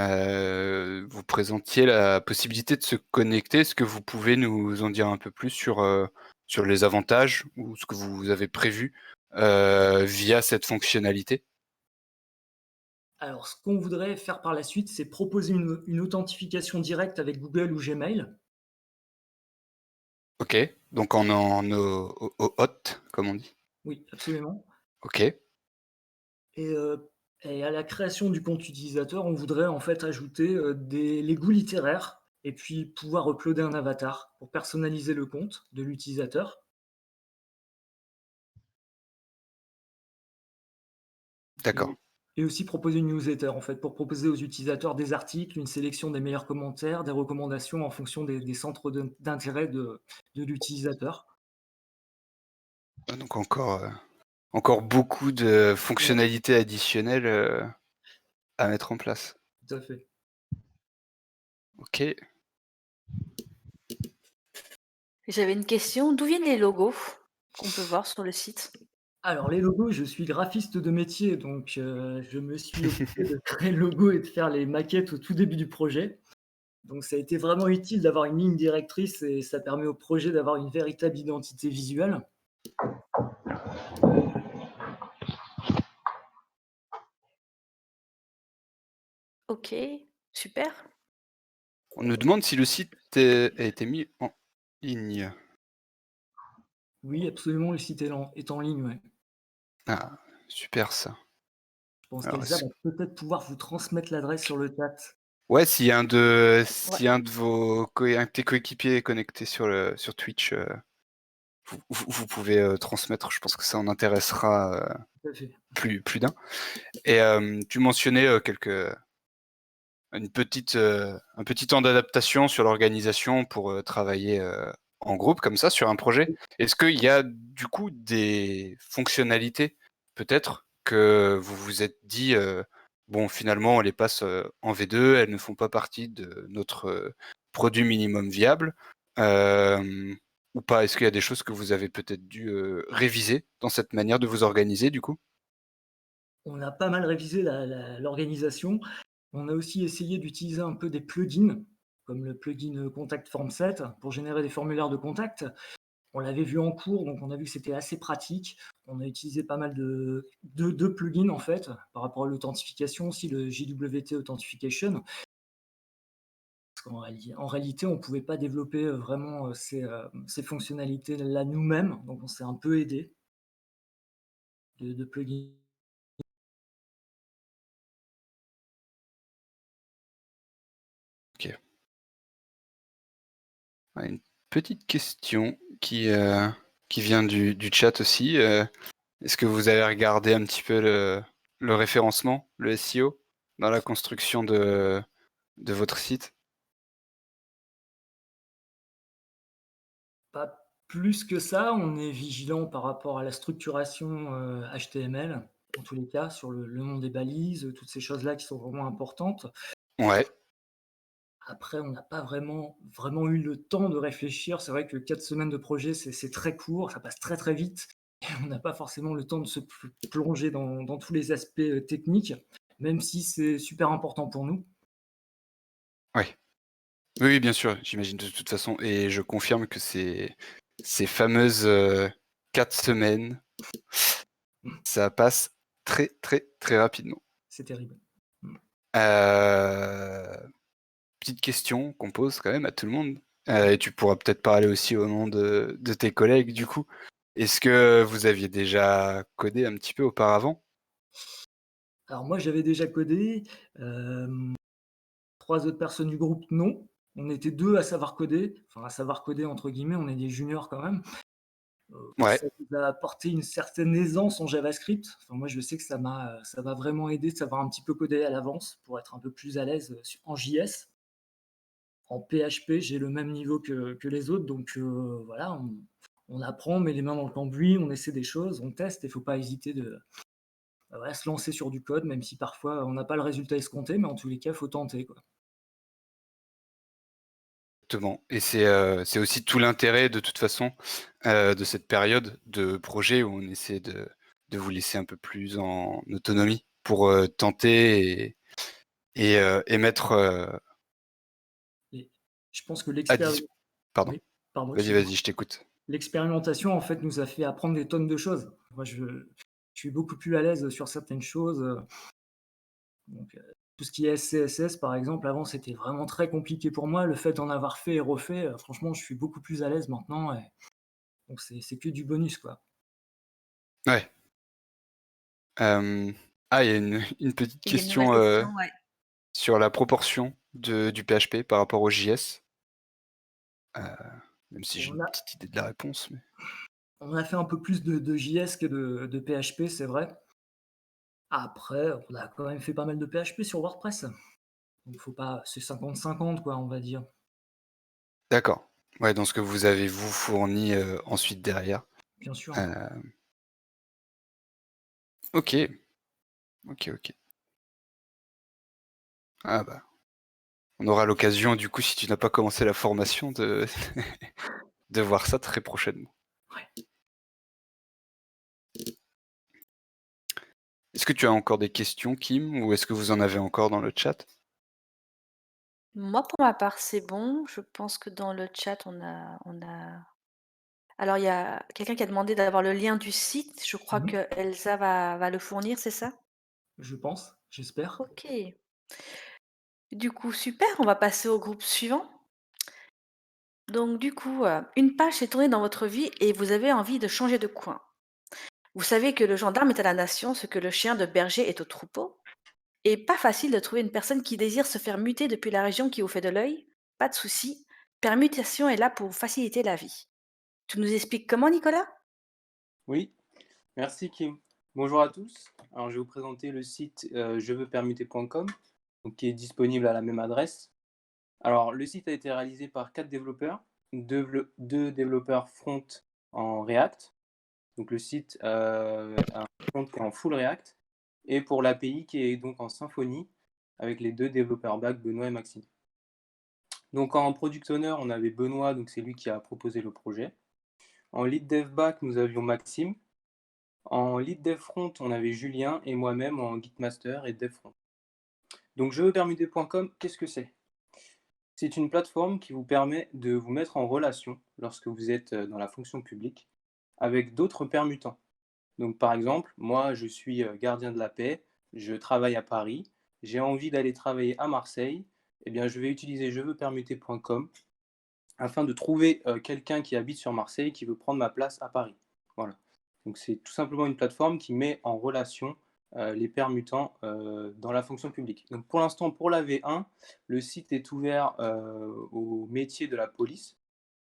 Vous présentiez la possibilité de se connecter. Est-ce que vous pouvez nous en dire un peu plus sur les avantages ou ce que vous avez prévu via cette fonctionnalité? Alors, ce qu'on voudrait faire par la suite, c'est proposer une authentification directe avec Google ou Gmail. Ok, donc au hot, comme on dit. Oui, absolument. Ok, Et, et à la création du compte utilisateur, on voudrait en fait ajouter les goûts littéraires et puis pouvoir uploader un avatar pour personnaliser le compte de l'utilisateur. d'accord. Et, et aussi proposer une newsletter en fait pour proposer aux utilisateurs des articles, une sélection des meilleurs commentaires, des recommandations en fonction des centres d'intérêt de l'utilisateur. Donc encore beaucoup de Ouais, fonctionnalités additionnelles à mettre en place. tout à fait. Ok. J'avais une question. D'où viennent les logos qu'on peut voir sur le site? Alors les logos, je suis graphiste de métier, donc je me suis occupé de créer le logo et de faire les maquettes au tout début du projet. Donc ça a été vraiment utile d'avoir une ligne directrice et ça permet au projet d'avoir une véritable identité visuelle. Ok, super. On nous demande si le site a été mis en ligne. Oui, absolument, le site est en ligne, ouais. Ah, super ça. Je pense Alors, qu'Elsa va peut-être pouvoir vous transmettre l'adresse sur le chat. ouais, si Ouais. un de un de tes coéquipiers est connecté sur Twitch, vous pouvez transmettre. Je pense que ça en intéressera Tout à fait. plus d'un. Et tu mentionnais un petit temps d'adaptation sur l'organisation pour travailler en groupe comme ça sur un projet. Est-ce qu'il y a du coup des fonctionnalités peut-être que vous vous êtes dit bon finalement on les passe en V2, elles ne font pas partie de notre produit minimum viable ou pas? Est-ce qu'il y a des choses que vous avez peut-être dû réviser dans cette manière de vous organiser du coup? On a pas mal révisé l'organisation. On a aussi essayé d'utiliser un peu des plugins, comme le plugin Contact Form Set pour générer des formulaires de contact. On l'avait vu en cours, donc on a vu que c'était assez pratique. On a utilisé pas mal de plugins en fait, par rapport à l'authentification, aussi le JWT Authentification. Parce en réalité, on ne pouvait pas développer vraiment ces fonctionnalités-là nous-mêmes, donc on s'est un peu aidé de plugins. Ok. Ouais, une petite question qui vient du chat aussi. Est-ce que vous avez regardé un petit peu le référencement, le SEO, dans la construction de votre site? Pas plus que ça, on est vigilant par rapport à la structuration HTML, en tous les cas, sur le nom des balises, toutes ces choses-là qui sont vraiment importantes. Ouais, Après, on n'a pas vraiment eu le temps de réfléchir. C'est vrai que 4 semaines de projet, c'est très court, ça passe très, très vite et on n'a pas forcément le temps de se plonger dans tous les aspects, techniques, même si c'est super important pour nous. ouais. Oui, oui, bien sûr, j'imagine de toute façon et je confirme que ces fameuses, 4 semaines, ça passe très, très, très rapidement. C'est terrible. Mmh. Heu, Petite question qu'on pose quand même à tout le monde, et tu pourras peut-être parler aussi au nom de tes collègues du coup. Est-ce que vous aviez déjà codé un petit peu auparavant? Alors moi, j'avais déjà codé, hem, 3 autres personnes du groupe, non. On était 2 à savoir coder, enfin «à savoir coder» entre guillemets, on est des juniors quand même. Ouais, Ça nous a apporté une certaine aisance en JavaScript. Enfin moi, je sais que ça m'a vraiment aidé de savoir un petit peu coder à l'avance pour être un peu plus à l'aise, en JS. En PHP, j'ai le même niveau que les autres, donc voilà, on apprend, on met les mains dans le cambouis, on essaie des choses, on teste et il ne faut pas hésiter de voilà, se lancer sur du code, même si parfois on n'a pas le résultat escompté, mais en tous les cas, il faut tenter, quoi. exactement et c'est aussi tout l'intérêt de toute façon, de cette période de projet où on essaie de vous laisser un peu plus en autonomie pour, tenter et mettre, Et je pense que à dis pardon. oui, pardon, Vas-y, excuse-moi. vas-y, je t'écoute. L'expérimentation, en fait, nous a fait apprendre des tonnes de choses. Moi, je suis beaucoup plus à l'aise sur certaines choses, donc tout ce qui est SCSS, par exemple, avant, c'était vraiment très compliqué pour moi. Le fait d'en avoir fait et refait, franchement, je suis beaucoup plus à l'aise maintenant et donc c'est que du bonus, quoi. Ouais, il y a une petite Il y a une nouvelle question, question, ouais. sur la proportion du PHP par rapport au JS, même si j'ai On une a petite idée de la réponse, mais on a fait un peu plus de JS que de PHP, c'est vrai. Après, on a quand même fait pas mal de PHP sur WordPress. Donc faut pas c'est 50-50 quoi, on va dire. d'accord. Ouais, dans ce que vous avez vous fourni, ensuite derrière. Bien sûr. Heu, OK, OK, OK. Ah bah, on aura l'occasion du coup, si tu n'as pas commencé la formation de de voir ça très prochainement. Ouais. Est-ce que tu as encore des questions, Kim, ou est-ce que vous en avez encore dans le chat? Moi, pour ma part, c'est bon. Je pense que dans le chat, on a alors il y a quelqu'un qui a demandé d'avoir le lien du site. Je crois Mmh. que Elsa va le fournir, c'est ça? Je pense, j'espère. OK. Du coup, super, on va passer au groupe suivant. Donc du coup, une page s'est tournée dans votre vie et vous avez envie de changer de coin. Vous savez que le gendarme est à la nation, ce que le chien de berger est au troupeau. Et pas facile de trouver une personne qui désire se faire muter depuis la région qui vous fait de l'œil. Pas de souci. Permutation est là pour vous faciliter la vie. Tu nous expliques comment, Nicolas? Oui, merci Kim. Bonjour à tous. Alors, je vais vous présenter le site jeveuxpermuter.com, donc, qui est disponible à la même adresse. Alors, le site a été réalisé par 4 développeurs, deux développeurs front en React. Donc, le site a un front qui est en full React. Et pour l'API qui est donc en Symfony, avec les 2 développeurs back, Benoît et Maxime. Donc, en product owner, on avait Benoît, donc c'est lui qui a proposé le projet. En lead dev back, nous avions Maxime. En lead dev front, on avait Julien et moi-même en git master et dev front. Donc jeveuxpermuter.com, qu'est-ce que c'est? C'est une plateforme qui vous permet de vous mettre en relation lorsque vous êtes dans la fonction publique avec d'autres permutants. Donc par exemple, moi je suis gardien de la paix, je travaille à Paris, j'ai envie d'aller travailler à Marseille, eh bien je vais utiliser jeveuxpermuter.com afin de trouver quelqu'un qui habite sur Marseille qui veut prendre ma place à Paris. Voilà. Donc c'est tout simplement une plateforme qui met en relation les permutants dans la fonction publique. Donc pour l'instant, pour la V1, le site est ouvert aux métiers de la police.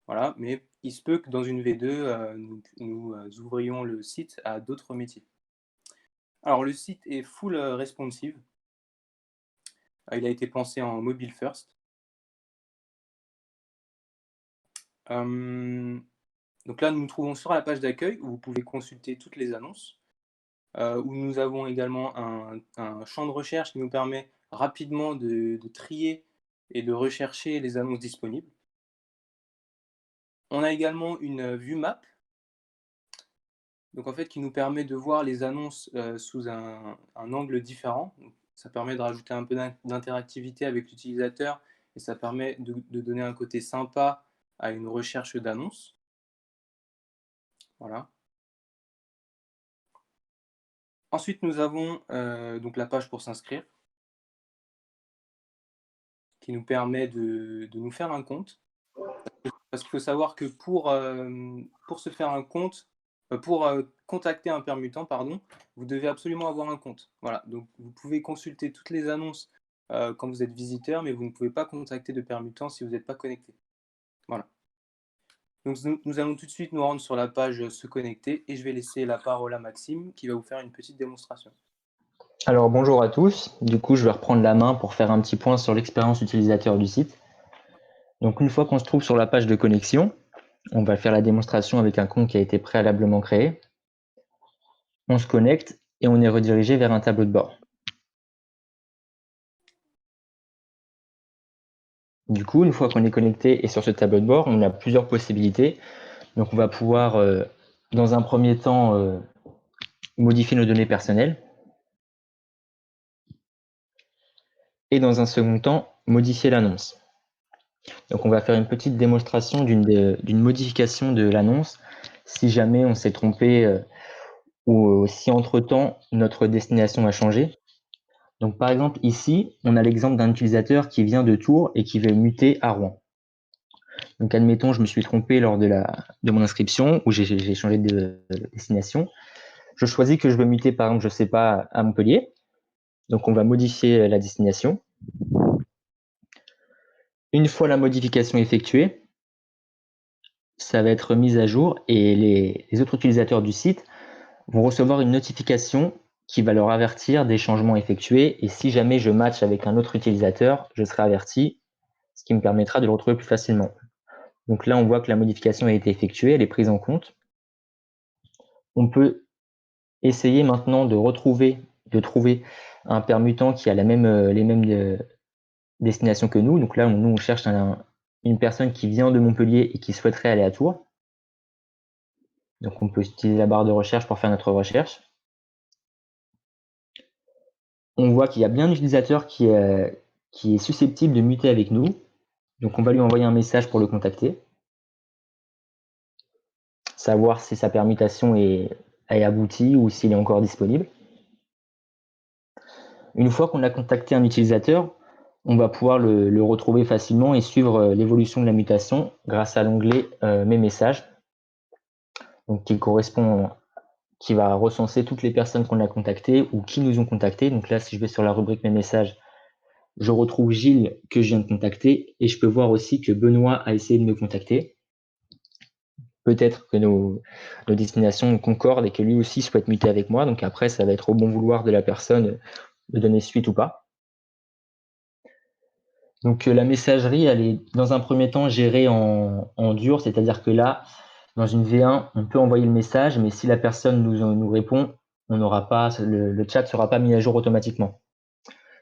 Voilà, mais il se peut que dans une V2, nous ouvrions le site à d'autres métiers. Alors le site est full responsive. Il a été pensé en mobile first. Donc là, nous nous trouvons sur la page d'accueil où vous pouvez consulter toutes les annonces, où nous avons également un champ de recherche qui nous permet rapidement de trier et de rechercher les annonces disponibles. On a également une vue map, donc en fait qui nous permet de voir les annonces sous un angle différent. Donc, ça permet de rajouter un peu d'interactivité avec l'utilisateur et ça permet de donner un côté sympa à une recherche d'annonces. Voilà. Ensuite, nous avons donc la page pour s'inscrire, qui nous permet de nous faire un compte. Parce qu'il faut savoir que pour se faire un compte, pour contacter un permutant, pardon, vous devez absolument avoir un compte. Voilà, donc vous pouvez consulter toutes les annonces quand vous êtes visiteur, mais vous ne pouvez pas contacter de permutant si vous n'êtes pas connecté. Voilà. Donc nous allons tout de suite nous rendre sur la page se connecter et je vais laisser la parole à Maxime qui va vous faire une petite démonstration. Alors bonjour à tous, du coup je vais reprendre la main pour faire un petit point sur l'expérience utilisateur du site. Donc une fois qu'on se trouve sur la page de connexion, on va faire la démonstration avec un compte qui a été préalablement créé. On se connecte et on est redirigé vers un tableau de bord. Du coup, une fois qu'on est connecté et sur ce tableau de bord, on a plusieurs possibilités. Donc on va pouvoir, dans un premier temps, modifier nos données personnelles. Et dans un second temps, modifier l'annonce. Donc on va faire une petite démonstration d'une modification de l'annonce si jamais on s'est trompé ou si entre-temps notre destination a changé. Donc par exemple ici, on a l'exemple d'un utilisateur qui vient de Tours et qui veut muter à Rouen. Donc admettons, je me suis trompé lors de mon inscription où j'ai changé de destination. Je choisis que je veux muter par exemple, je sais pas, à Montpellier. Donc on va modifier la destination. Une fois la modification effectuée, ça va être mis à jour et les autres utilisateurs du site vont recevoir une notification qui va leur avertir des changements effectués et si jamais je match avec un autre utilisateur, je serai averti, ce qui me permettra de le retrouver plus facilement. Donc là, on voit que la modification a été effectuée, elle est prise en compte. On peut essayer maintenant de trouver un permutant qui a les mêmes destinations que nous. Donc là, nous, on cherche une personne qui vient de Montpellier et qui souhaiterait aller à Tours. Donc on peut utiliser la barre de recherche pour faire notre recherche. On voit qu'il y a bien un utilisateur qui est susceptible de muter avec nous. Donc on va lui envoyer un message pour le contacter. Savoir si sa permutation est aboutie ou s'il est encore disponible. Une fois qu'on a contacté un utilisateur, on va pouvoir le retrouver facilement et suivre l'évolution de la mutation grâce à l'onglet Mes messages, donc qui va recenser toutes les personnes qu'on a contactées ou qui nous ont contactés. Donc là, si je vais sur la rubrique Mes messages, je retrouve Gilles que je viens de contacter et je peux voir aussi que Benoît a essayé de me contacter. Peut-être que nos destinations concordent et que lui aussi souhaite muter avec moi. Donc après, ça va être au bon vouloir de la personne de donner suite ou pas. Donc la messagerie, elle est dans un premier temps gérée en dur, c'est-à-dire que là, dans une V1, on peut envoyer le message, mais si la personne nous répond, on n'aura pas le chat ne sera pas mis à jour automatiquement.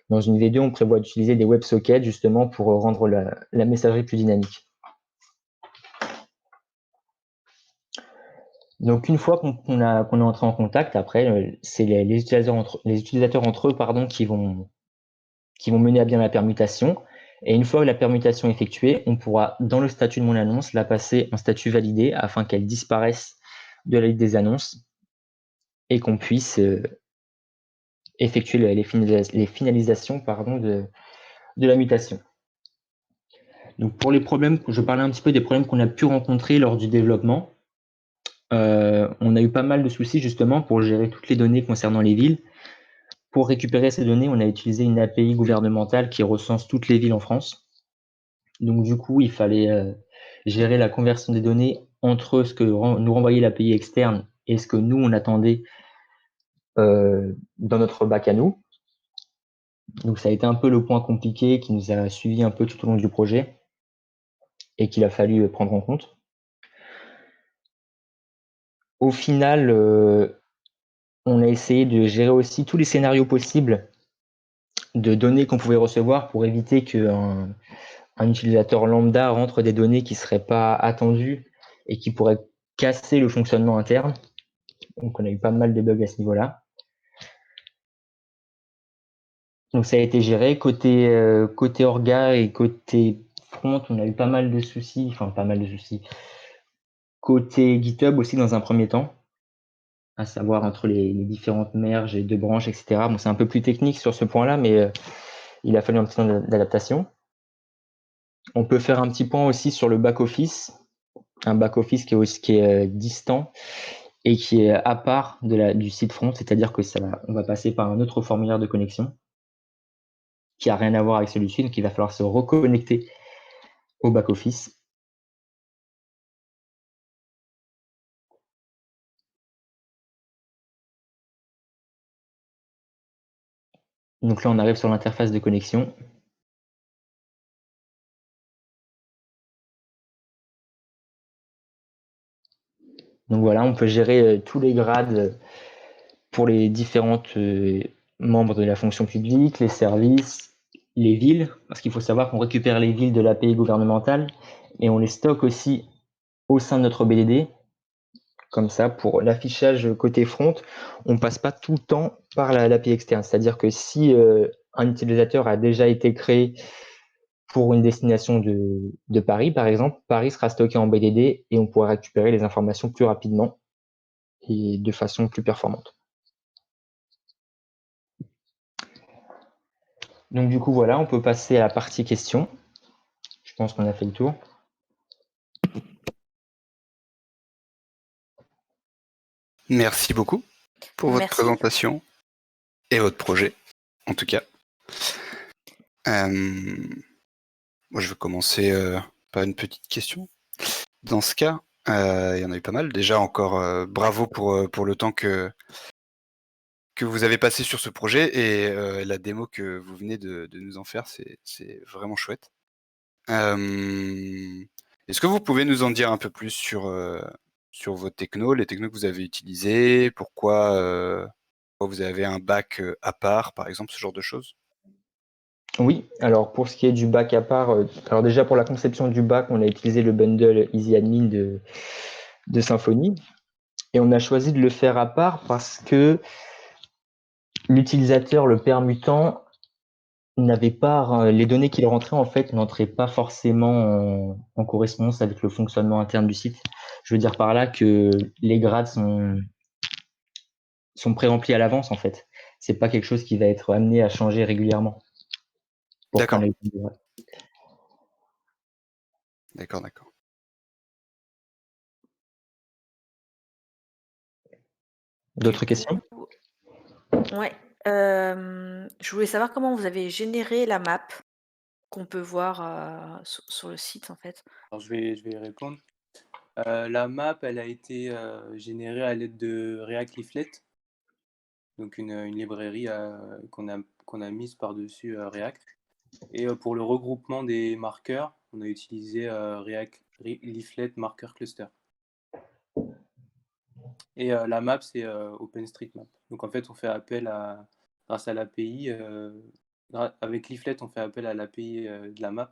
Dans une V2, on prévoit d'utiliser des WebSockets justement pour rendre la messagerie plus dynamique. Donc une fois qu'on est entré en contact, après, c'est les utilisateurs entre eux qui vont mener à bien la permutation. Et une fois la permutation effectuée, on pourra, dans le statut de mon annonce, la passer en statut validé afin qu'elle disparaisse de la liste des annonces et qu'on puisse effectuer les finalisations de la mutation. Donc pour les problèmes, je parlais un petit peu des problèmes qu'on a pu rencontrer lors du développement. On a eu pas mal de soucis justement pour gérer toutes les données concernant les villes. Pour récupérer ces données, on a utilisé une API gouvernementale qui recense toutes les villes en France. Donc du coup, il fallait gérer la conversion des données entre ce que nous renvoyait l'API externe et ce que nous, on attendait dans notre bac à nous. Donc ça a été un peu le point compliqué qui nous a suivi un peu tout au long du projet et qu'il a fallu prendre en compte. Au final, on a essayé de gérer aussi tous les scénarios possibles de données qu'on pouvait recevoir pour éviter qu'un utilisateur lambda rentre des données qui ne seraient pas attendues et qui pourraient casser le fonctionnement interne. Donc on a eu pas mal de bugs à ce niveau-là. Donc ça a été géré. Côté orga et côté front, on a eu pas mal de soucis, enfin pas mal de soucis. Côté GitHub aussi dans un premier temps, à savoir entre les différentes merges et 2 branches, et cetera. Bon, c'est un peu plus technique sur ce point-là, mais il a fallu un petit temps d'adaptation. On peut faire un petit point aussi sur le back-office, un back-office qui est distant et qui est à part du site front, c'est-à-dire que on va passer par un autre formulaire de connexion qui a rien à voir avec celui-ci, donc il va falloir se reconnecter au back-office. Donc là, on arrive sur l'interface de connexion. Donc voilà, on peut gérer tous les grades pour les différentes membres de la fonction publique, les services, les villes, parce qu'il faut savoir qu'on récupère les villes de l'API gouvernementale et on les stocke aussi au sein de notre BDD. Comme ça, pour l'affichage côté front, on ne passe pas tout le temps par l'API externe. C'est-à-dire que si un utilisateur a déjà été créé pour une destination de Paris, par exemple, Paris sera stocké en BDD et on pourra récupérer les informations plus rapidement et de façon plus performante. Donc du coup, voilà, on peut passer à la partie questions. Je pense qu'on a fait le tour. Merci beaucoup pour votre Merci. présentation et votre projet, en tout cas. Moi, je vais commencer par une petite question. Dans ce cas, il y en a eu pas mal. Déjà, encore bravo pour le temps que vous avez passé sur ce projet et la démo que vous venez de nous en faire, c'est vraiment chouette. Est-ce que vous pouvez nous en dire un peu plus sur vos technos, les technos que vous avez utilisés, pourquoi vous avez un bac à part, par exemple, ce genre de choses? Oui, alors pour ce qui est du bac à part, alors déjà pour la conception du bac, on a utilisé le bundle EasyAdmin de Symfony et on a choisi de le faire à part parce que l'utilisateur, le permutant, n'avait pas les données qu'il rentrait en fait n'entraient pas forcément en correspondance avec le fonctionnement interne du site. Je veux dire par là que les grades sont pré-remplis à l'avance en fait. C'est pas quelque chose qui va être amené à changer régulièrement. D'accord. D'accord. D'autres questions? Ouais. Je voulais savoir comment vous avez généré la map qu'on peut voir sur le site en fait. Alors, je vais y répondre. La map, elle a été générée à l'aide de React Leaflet, donc une librairie qu'on a mise par-dessus React. Et pour le regroupement des marqueurs, on a utilisé React Leaflet Marker Cluster. Et la map, c'est OpenStreetMap. Donc en fait, on fait appel grâce à l'API, avec Leaflet, on fait appel à l'API de la map.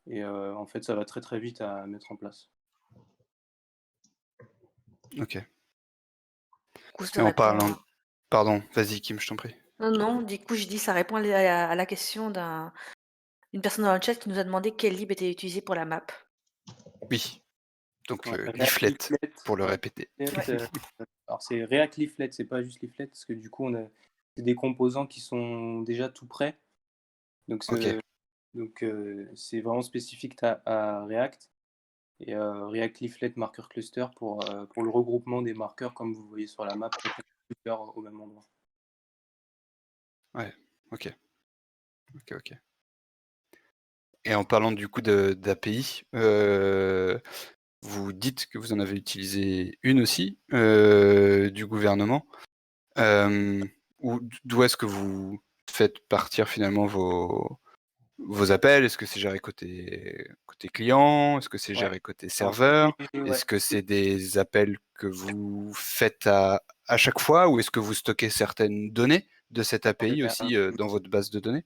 Et en fait, ça va très très vite à mettre en place. Ok. Du coup, ça Et en répond parlant... à... Pardon, vas-y Kim, je t'en prie. Non, du coup, j'ai dit ça répond à la question d'une personne dans le chat qui nous a demandé quel lib était utilisé pour la map. Oui, donc Ouais, React Leaflet, Leaflet, pour le ouais, répéter. Leaflet, alors c'est React Leaflet, c'est pas juste Leaflet, parce que du coup, c'est des composants qui sont déjà tout prêts. Donc, Ok, c'est vraiment spécifique à React. Et React Leaflet Marker Cluster pour le regroupement des marqueurs, comme vous voyez sur la map, plusieurs au même endroit. ouais, ok. Et en parlant du coup d'API, vous dites que vous en avez utilisé une aussi du gouvernement. D'où est-ce que vous faites partir finalement vos appels? Est-ce que c'est géré côté client? Est-ce que c'est Ouais. géré côté Alors, serveur? ouais. Est-ce que c'est des appels que vous faites à chaque fois ou est-ce que vous stockez certaines données de cette API aussi dans votre base de données?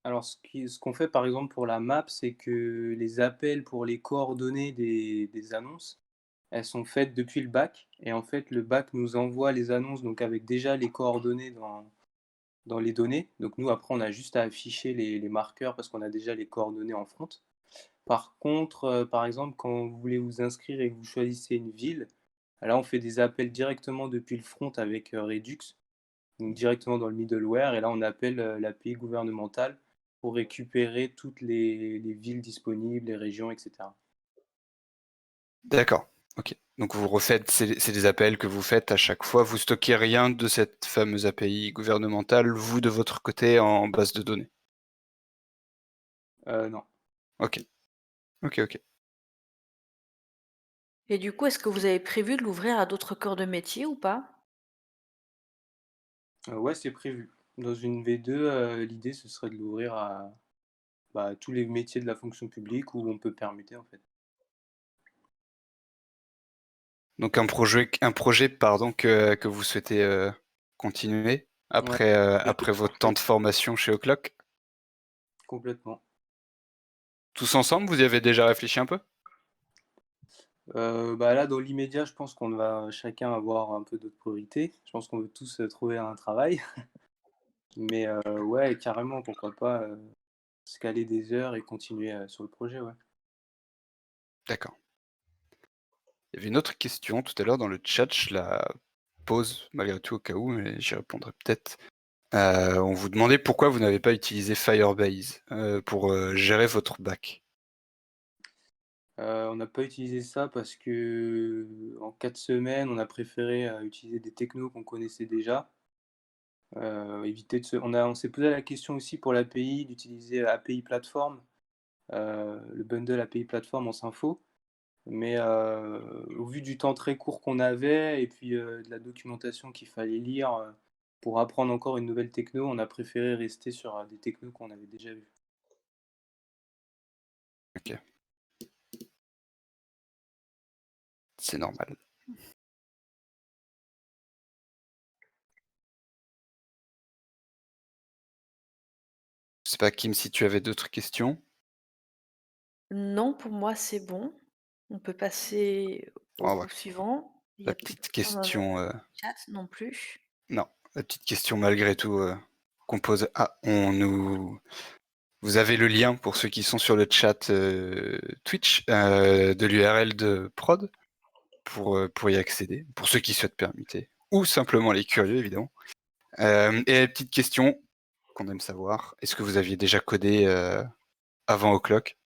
Alors, ce qu'on fait par exemple pour la map, c'est que les appels pour les coordonnées des annonces, elles sont faites depuis le back. Et en fait, le back nous envoie les annonces donc avec déjà les coordonnées dans les données. Donc nous, après, on a juste à afficher les marqueurs parce qu'on a déjà les coordonnées en front. Par contre, par exemple, quand vous voulez vous inscrire et que vous choisissez une ville, là, on fait des appels directement depuis le front avec Redux, donc directement dans le middleware. Et là, on appelle l'API gouvernementale pour récupérer toutes les villes disponibles, les régions, etc. D'accord. Ok. Donc vous refaites, c'est des appels que vous faites à chaque fois. Vous stockez rien de cette fameuse API gouvernementale, vous de votre côté en base de données. Non. Ok. Ok. Et du coup, est-ce que vous avez prévu de l'ouvrir à d'autres corps de métier ou pas? Ouais, c'est prévu. Dans une V2, l'idée, ce serait de l'ouvrir à tous les métiers de la fonction publique où on peut permuter, en fait. Donc un projet pardon, que vous souhaitez continuer Ouais, après votre temps de formation chez O'Clock. complètement. Tous ensemble, vous y avez déjà réfléchi un peu? Là, dans l'immédiat, je pense qu'on va chacun avoir un peu d'autres priorités. Je pense qu'on veut tous trouver un travail. Mais ouais, carrément, pourquoi pas se caler des heures et continuer sur le projet, ouais. D'accord. Il y avait une autre question tout à l'heure dans le chat, je la pose malgré tout au cas où, mais j'y répondrai peut-être. On vous demandait pourquoi vous n'avez pas utilisé Firebase pour gérer votre bac. On n'a pas utilisé ça parce que en 4 semaines, on a préféré utiliser des technos qu'on connaissait déjà. Éviter de se... On s'est posé la question aussi pour l'API d'utiliser API Platform, le bundle API Platform en Sympho. Mais au vu du temps très court qu'on avait et puis de la documentation qu'il fallait lire pour apprendre encore une nouvelle techno, on a préféré rester sur des technos qu'on avait déjà vus. Ok. C'est normal. Je sais pas, Kim, si tu avais d'autres questions. Non, pour moi, c'est bon. On peut passer au Oh, groupe suivant. Il y la a plus petite personne dans le question. chat non plus. Non, la petite question malgré tout qu'on pose. Ah, vous avez le lien pour ceux qui sont sur le chat Twitch de l'URL de prod pour y accéder, pour ceux qui souhaitent permuter, ou simplement les curieux évidemment. Et la petite question qu'on aime savoir, est-ce que vous aviez déjà codé avant O'Clock?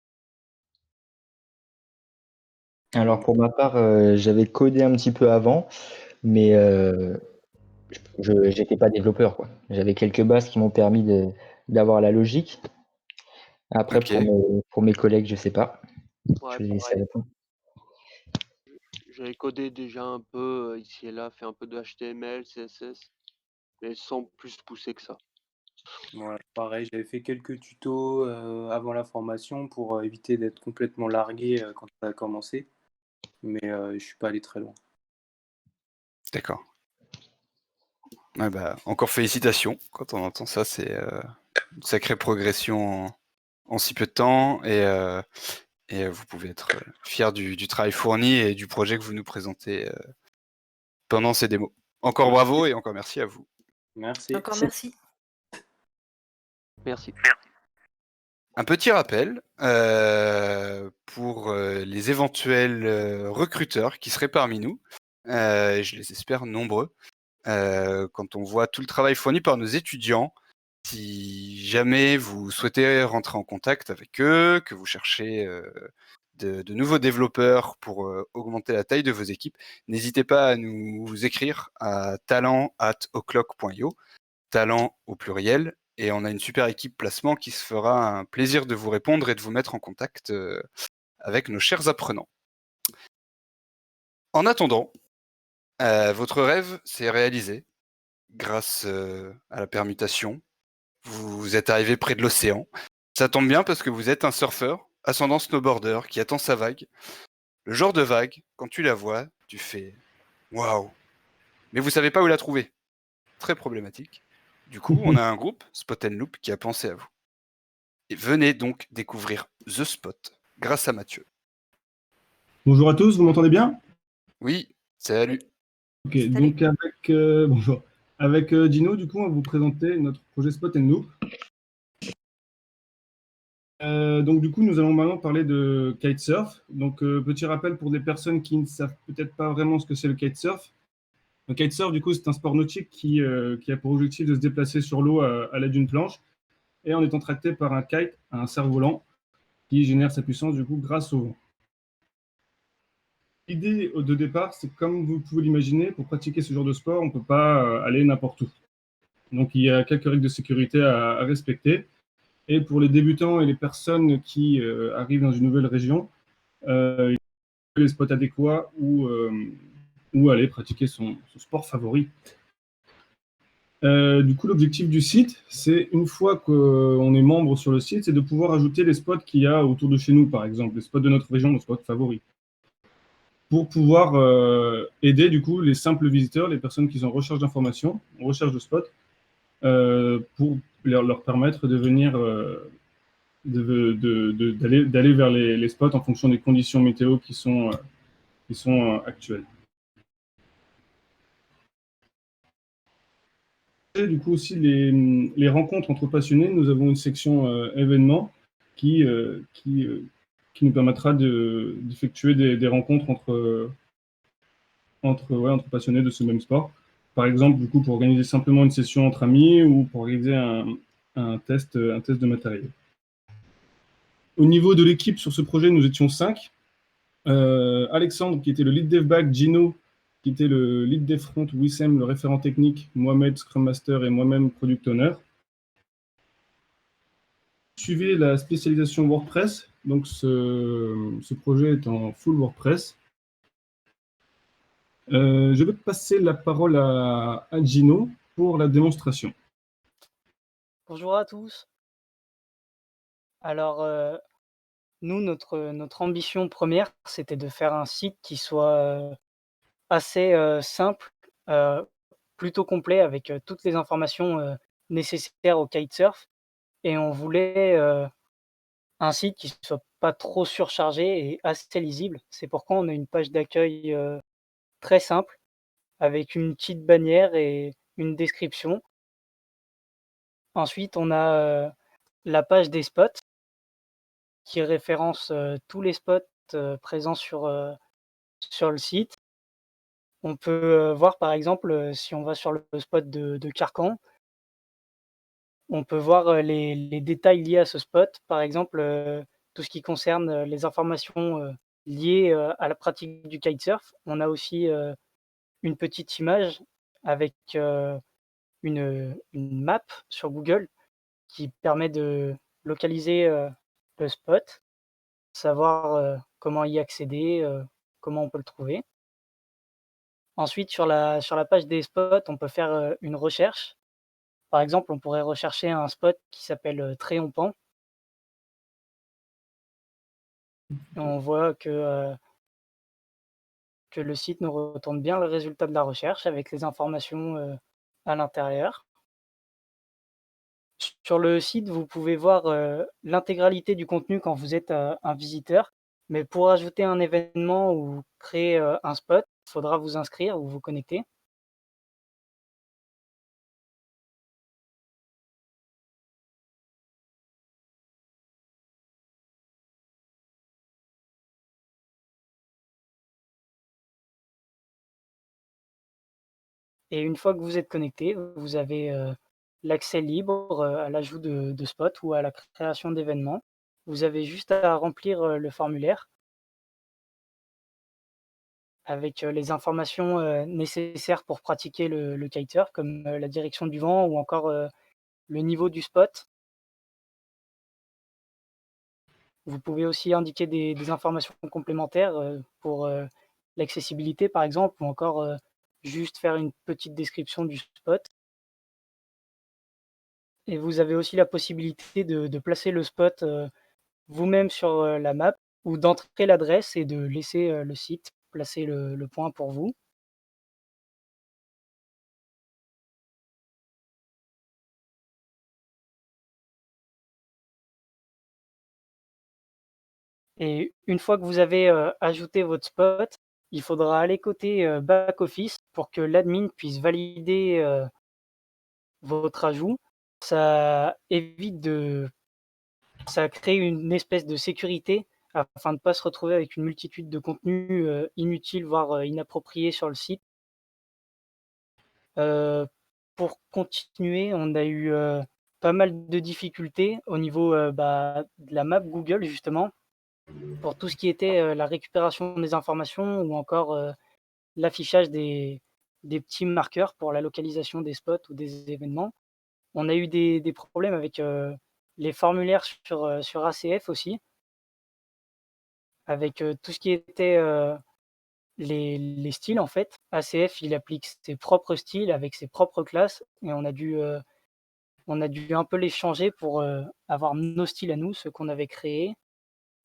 Alors pour ma part, j'avais codé un petit peu avant, mais j'étais pas développeur, quoi. J'avais quelques bases qui m'ont permis d'avoir la logique. Après Ok, pour mes collègues, je sais pas. Ouais, Je vais laisser pareil. répondre. J'avais codé déjà un peu ici et là, fait un peu de HTML, CSS, mais sans plus pousser que ça. Voilà, pareil, j'avais fait quelques tutos avant la formation pour éviter d'être complètement largué quand ça a commencé, mais je suis pas allé très loin. d'accord. Ouais, encore félicitations. Quand on entend ça, c'est une sacrée progression en si peu de temps et vous pouvez être fier du travail fourni et du projet que vous nous présentez pendant ces démos. Encore Merci. bravo et encore merci à vous. Merci. Encore merci. Merci. Un petit rappel pour les éventuels recruteurs qui seraient parmi nous, et je les espère nombreux, quand on voit tout le travail fourni par nos étudiants. Si jamais vous souhaitez rentrer en contact avec eux, que vous cherchez de nouveaux développeurs pour augmenter la taille de vos équipes, n'hésitez pas à nous écrire à talent@oclock.io, talent au pluriel, et on a une super équipe placement qui se fera un plaisir de vous répondre et de vous mettre en contact avec nos chers apprenants. En attendant, votre rêve s'est réalisé grâce à la permutation. Vous êtes arrivé près de l'océan. Ça tombe bien parce que vous êtes un surfeur, ascendant snowboarder, qui attend sa vague. Le genre de vague, quand tu la vois, tu fais waouh. Mais vous savez pas où la trouver. Très problématique. Du coup, on a un groupe, Spot and Loop, qui a pensé à vous. Et venez donc découvrir The Spot grâce à Mathieu. Bonjour à tous, vous m'entendez bien? Oui, salut. Ok, Salut. donc avec bonjour. Avec Gino, du coup, on va vous présenter notre projet Spot and Loop. Donc, du coup, nous allons maintenant parler de kitesurf. Donc, petit rappel pour des personnes qui ne savent peut-être pas vraiment ce que c'est le kitesurf. Le kitesurf, du coup, c'est un sport nautique qui a pour objectif de se déplacer sur l'eau à l'aide d'une planche et en étant tracté par un kite, un cerf-volant, qui génère sa puissance, du coup, grâce au vent. L'idée de départ, c'est comme vous pouvez l'imaginer, pour pratiquer ce genre de sport, on ne peut pas aller n'importe où. Donc, il y a quelques règles de sécurité à respecter. Et pour les débutants et les personnes qui arrivent dans une nouvelle région, il faut les spots adéquats où aller pratiquer son sport favori. Du coup, l'objectif du site, c'est une fois qu'on est membre sur le site, c'est de pouvoir ajouter les spots qu'il y a autour de chez nous, par exemple, les spots de notre région, nos spots favoris, pour pouvoir aider du coup les simples visiteurs, les personnes qui sont en recherche d'informations, en recherche de spots, pour leur permettre de venir d'aller vers les spots en fonction des conditions météo qui sont actuelles. Et du coup aussi les rencontres entre passionnés, nous avons une section événements qui nous permettra d'effectuer des rencontres entre passionnés de ce même sport. Par exemple, du coup, pour organiser simplement une session entre amis ou pour organiser un test de matériel. Au niveau de l'équipe sur ce projet, nous étions 5. Alexandre, qui était le lead dev back, Gino, qui était le lead dev front, Wissem, le référent technique, Mohamed, Scrum Master et moi-même, Product Owner. Suivez la spécialisation WordPress. Donc, ce projet est en full WordPress. Je vais passer la parole à Gino pour la démonstration. Bonjour à tous. Alors, nous, notre ambition première, c'était de faire un site qui soit assez simple, plutôt complet, avec toutes les informations nécessaires au kitesurf. Et on voulait un site qui soit pas trop surchargé et assez lisible. C'est pourquoi on a une page d'accueil très simple, avec une petite bannière et une description. Ensuite, on a la page des spots qui référence tous les spots présents sur le site. On peut voir par exemple, si on va sur le spot de Carcan, on peut voir les détails liés à ce spot. Par exemple, tout ce qui concerne les informations liées à la pratique du kitesurf. On a aussi une petite image avec une map sur Google qui permet de localiser le spot, savoir comment y accéder, comment on peut le trouver. Ensuite, sur la page des spots, on peut faire une recherche. Par exemple, on pourrait rechercher un spot qui s'appelle Tréompan. Et on voit que le site nous retourne bien le résultat de la recherche avec les informations à l'intérieur. Sur le site, vous pouvez voir l'intégralité du contenu quand vous êtes un visiteur. Mais pour ajouter un événement ou créer un spot, il faudra vous inscrire ou vous connecter. Et une fois que vous êtes connecté, vous avez l'accès libre à l'ajout de spots ou à la création d'événements. Vous avez juste à remplir le formulaire avec les informations nécessaires pour pratiquer le kitesurf, comme la direction du vent ou encore le niveau du spot. Vous pouvez aussi indiquer des informations complémentaires pour l'accessibilité, par exemple, ou encore juste faire une petite description du spot. Et vous avez aussi la possibilité de placer le spot vous-même sur la map ou d'entrer l'adresse et de laisser le site placer le point pour vous. Et une fois que vous avez ajouté votre spot, il faudra aller côté back office pour que l'admin puisse valider votre ajout, ça évite ça crée une espèce de sécurité afin de ne pas se retrouver avec une multitude de contenus, inutiles, voire, inappropriés sur le site. Heu, pour continuer, on a eu, pas mal de difficultés au niveau, de la map Google justement, pour tout ce qui était, la récupération des informations ou encore, l'affichage des petits marqueurs pour la localisation des spots ou des événements. On a eu des problèmes avec, les formulaires sur ACF aussi, avec, tout ce qui était, les styles en fait. ACF, il applique ses propres styles avec ses propres classes et on a dû un peu les changer pour, avoir nos styles à nous, ceux qu'on avait créés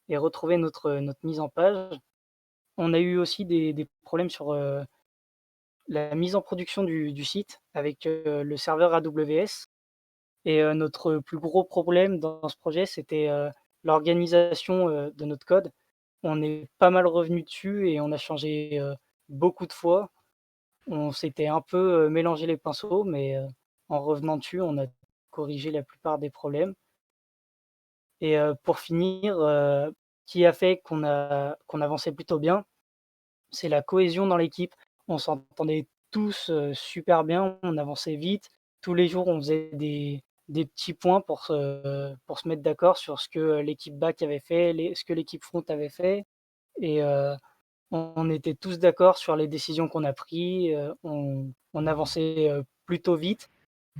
et retrouver notre mise en page. On a eu aussi des problèmes sur, la mise en production du site avec, le serveur AWS et notre plus gros problème dans ce projet, c'était, l'organisation, de notre code. On est pas mal revenu dessus et on a changé, beaucoup de fois. On s'était un peu, mélangé les pinceaux, mais, en revenant dessus, on a corrigé la plupart des problèmes et pour finir, qui a fait qu'on avançait plutôt bien, c'est la cohésion dans l'équipe. On s'entendait tous, super bien, on avançait vite. Tous les jours, on faisait des petits points pour se mettre d'accord sur ce que l'équipe back avait fait, ce que l'équipe front avait fait et on était tous d'accord sur les décisions qu'on a prises, on avançait, plutôt vite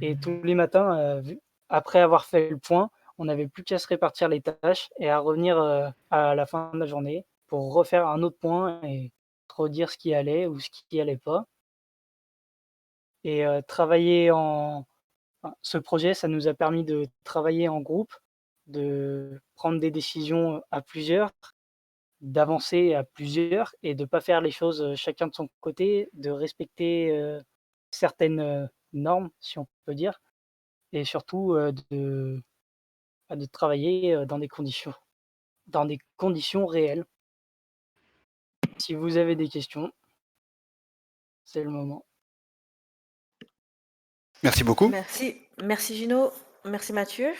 et tous les matins, après avoir fait le point, on n'avait plus qu'à se répartir les tâches et à revenir, à la fin de la journée pour refaire un autre point et redire ce qui allait ou ce qui allait pas et travailler ce projet, ça nous a permis de travailler en groupe, de prendre des décisions à plusieurs, d'avancer à plusieurs et de pas faire les choses, chacun de son côté, de respecter, certaines, normes, si on peut dire et surtout, de travailler, dans des conditions réelles. Si vous avez des questions, c'est le moment. Merci beaucoup. Merci Gino, merci Mathieu.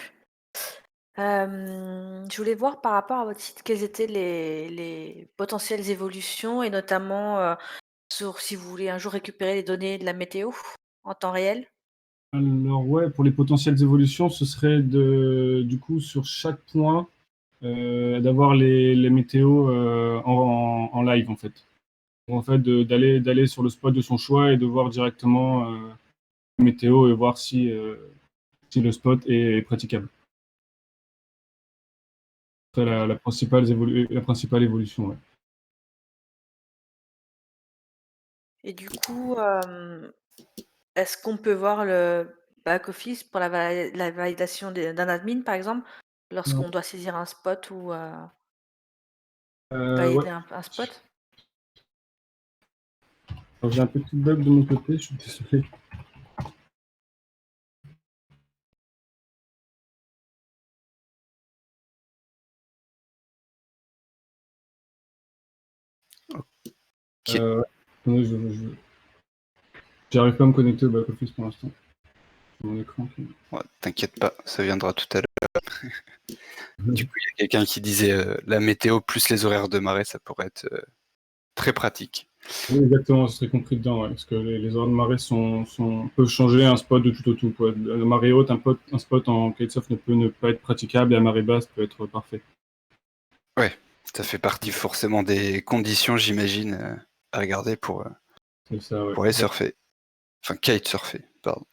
Je voulais voir par rapport à votre site, quelles étaient les potentielles évolutions et notamment, sur si vous voulez un jour récupérer les données de la météo en temps réel? Alors ouais, pour les potentielles évolutions, ce serait du coup, sur chaque point, d'avoir les météos en live, en fait. En fait, d'aller sur le spot de son choix et de voir directement la météo et voir si le spot est praticable. C'est la principale évolution, ouais. Et du coup, est-ce qu'on peut voir le back office pour la validation d'un admin, par exemple, Non. lorsqu'on doit saisir un spot ou Ouais. valider un spot? Alors, j'ai un petit bug de mon côté, je suis désolé. Ok. Attendez, j'arrive pas à me connecter au back-office pour l'instant. Sur mon écran. Ouais, t'inquiète pas, ça viendra tout à l'heure. Du coup, il y a quelqu'un qui disait la météo plus les horaires de marée, ça pourrait être très pratique. Oui, exactement, ce serait compris dedans, ouais, parce que les horaires de marée peuvent changer un spot de tout au tout, quoi. La marée haute, un spot en kitesurf ne peut ne pas être praticable et à marée basse peut être parfait. Ouais, ça fait partie forcément des conditions, j'imagine, à regarder C'est ça, ouais. pour aller surfer. Enfin, kitesurfer, pardon.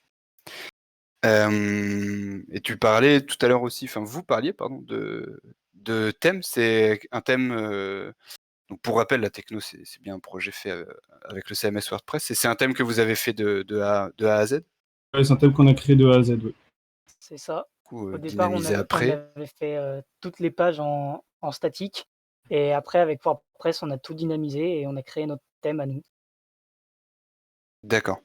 Et tu parlais tout à l'heure aussi, enfin vous parliez, pardon, de thème. C'est un thème, donc pour rappel, la techno, c'est bien un projet fait avec le CMS WordPress. Et c'est un thème que vous avez fait de A à Z? Ouais, c'est un thème qu'on a créé de A à Z, ouais. C'est ça. Du coup, Au départ, dynamisé on après. avait fait, toutes les pages en statique et après avec WordPress, on a tout dynamisé et on a créé notre thème à nous. D'accord.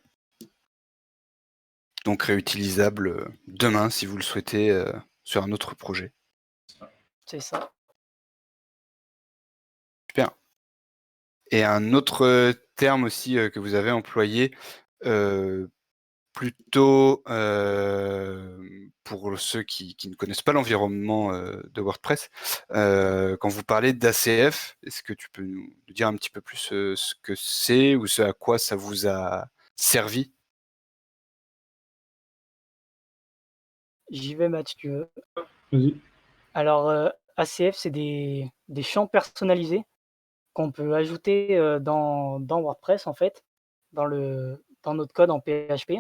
Donc réutilisable demain, si vous le souhaitez, sur un autre projet. C'est ça. Super. Et un autre terme aussi que vous avez employé plutôt pour ceux qui ne connaissent pas l'environnement de WordPress, quand vous parlez d'ACF, est-ce que tu peux nous dire un petit peu plus ce que c'est ou ce à quoi ça vous a servi? J'y vais, Matt, si tu veux. Vas-y. Alors, ACF, c'est des champs personnalisés qu'on peut ajouter dans WordPress, en fait, dans notre code en PHP.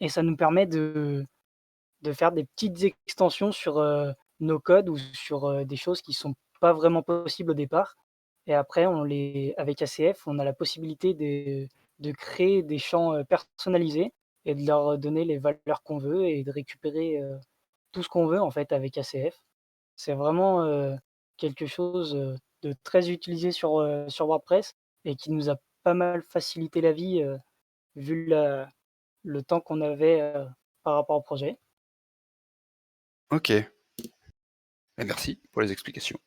Et ça nous permet de faire des petites extensions sur nos codes ou sur des choses qui sont pas vraiment possibles au départ. Et après, avec ACF, on a la possibilité de créer des champs personnalisés et de leur donner les valeurs qu'on veut et de récupérer tout ce qu'on veut en fait avec ACF. C'est vraiment quelque chose de très utilisé sur WordPress et qui nous a pas mal facilité la vie vu le temps qu'on avait par rapport au projet. Ok. Et merci pour les explications.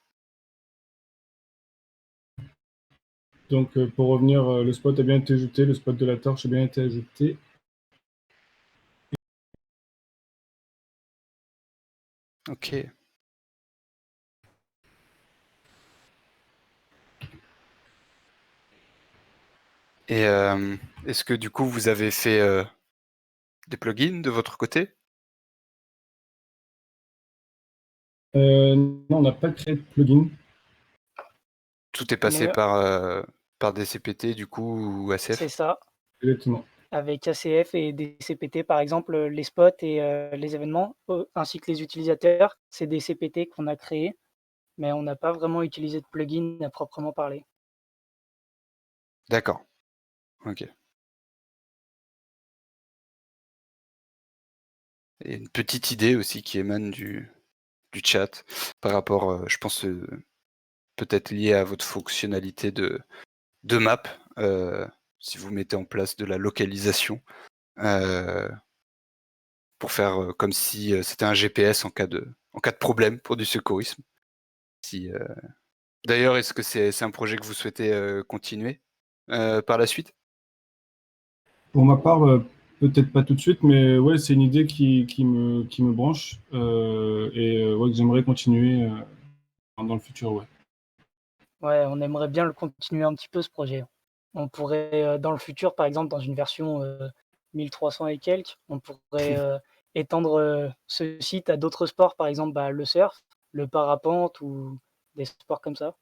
Donc, pour revenir, le spot a bien été ajouté, le spot de la torche a bien été ajouté. Ok. Et est-ce que du coup vous avez fait des plugins de votre côté? Non, on n'a pas créé de plugin. Tout est passé Mais par des CPT du coup ou c'est ACF? ça. Exactement. Avec ACF et des CPT, par exemple, les spots et les événements, ainsi que les utilisateurs, c'est des CPT qu'on a créés, mais on n'a pas vraiment utilisé de plugin à proprement parler. D'accord. Ok. Et une petite idée aussi qui émane du chat par rapport, je pense, peut-être lié à votre fonctionnalité de map, si vous mettez en place de la localisation pour faire comme si c'était un GPS en cas de problème pour du secourisme. Si, D'ailleurs, est-ce que c'est un projet que vous souhaitez continuer par la suite? Pour ma part, peut-être pas tout de suite, mais ouais, c'est une idée qui me branche et ouais, que j'aimerais continuer dans le futur, ouais. Ouais, on aimerait bien le continuer un petit peu ce projet. On pourrait, dans le futur, par exemple, dans une version 1300 et quelques, on pourrait étendre ce site à d'autres sports, par exemple bah, le surf, le parapente ou des sports comme ça.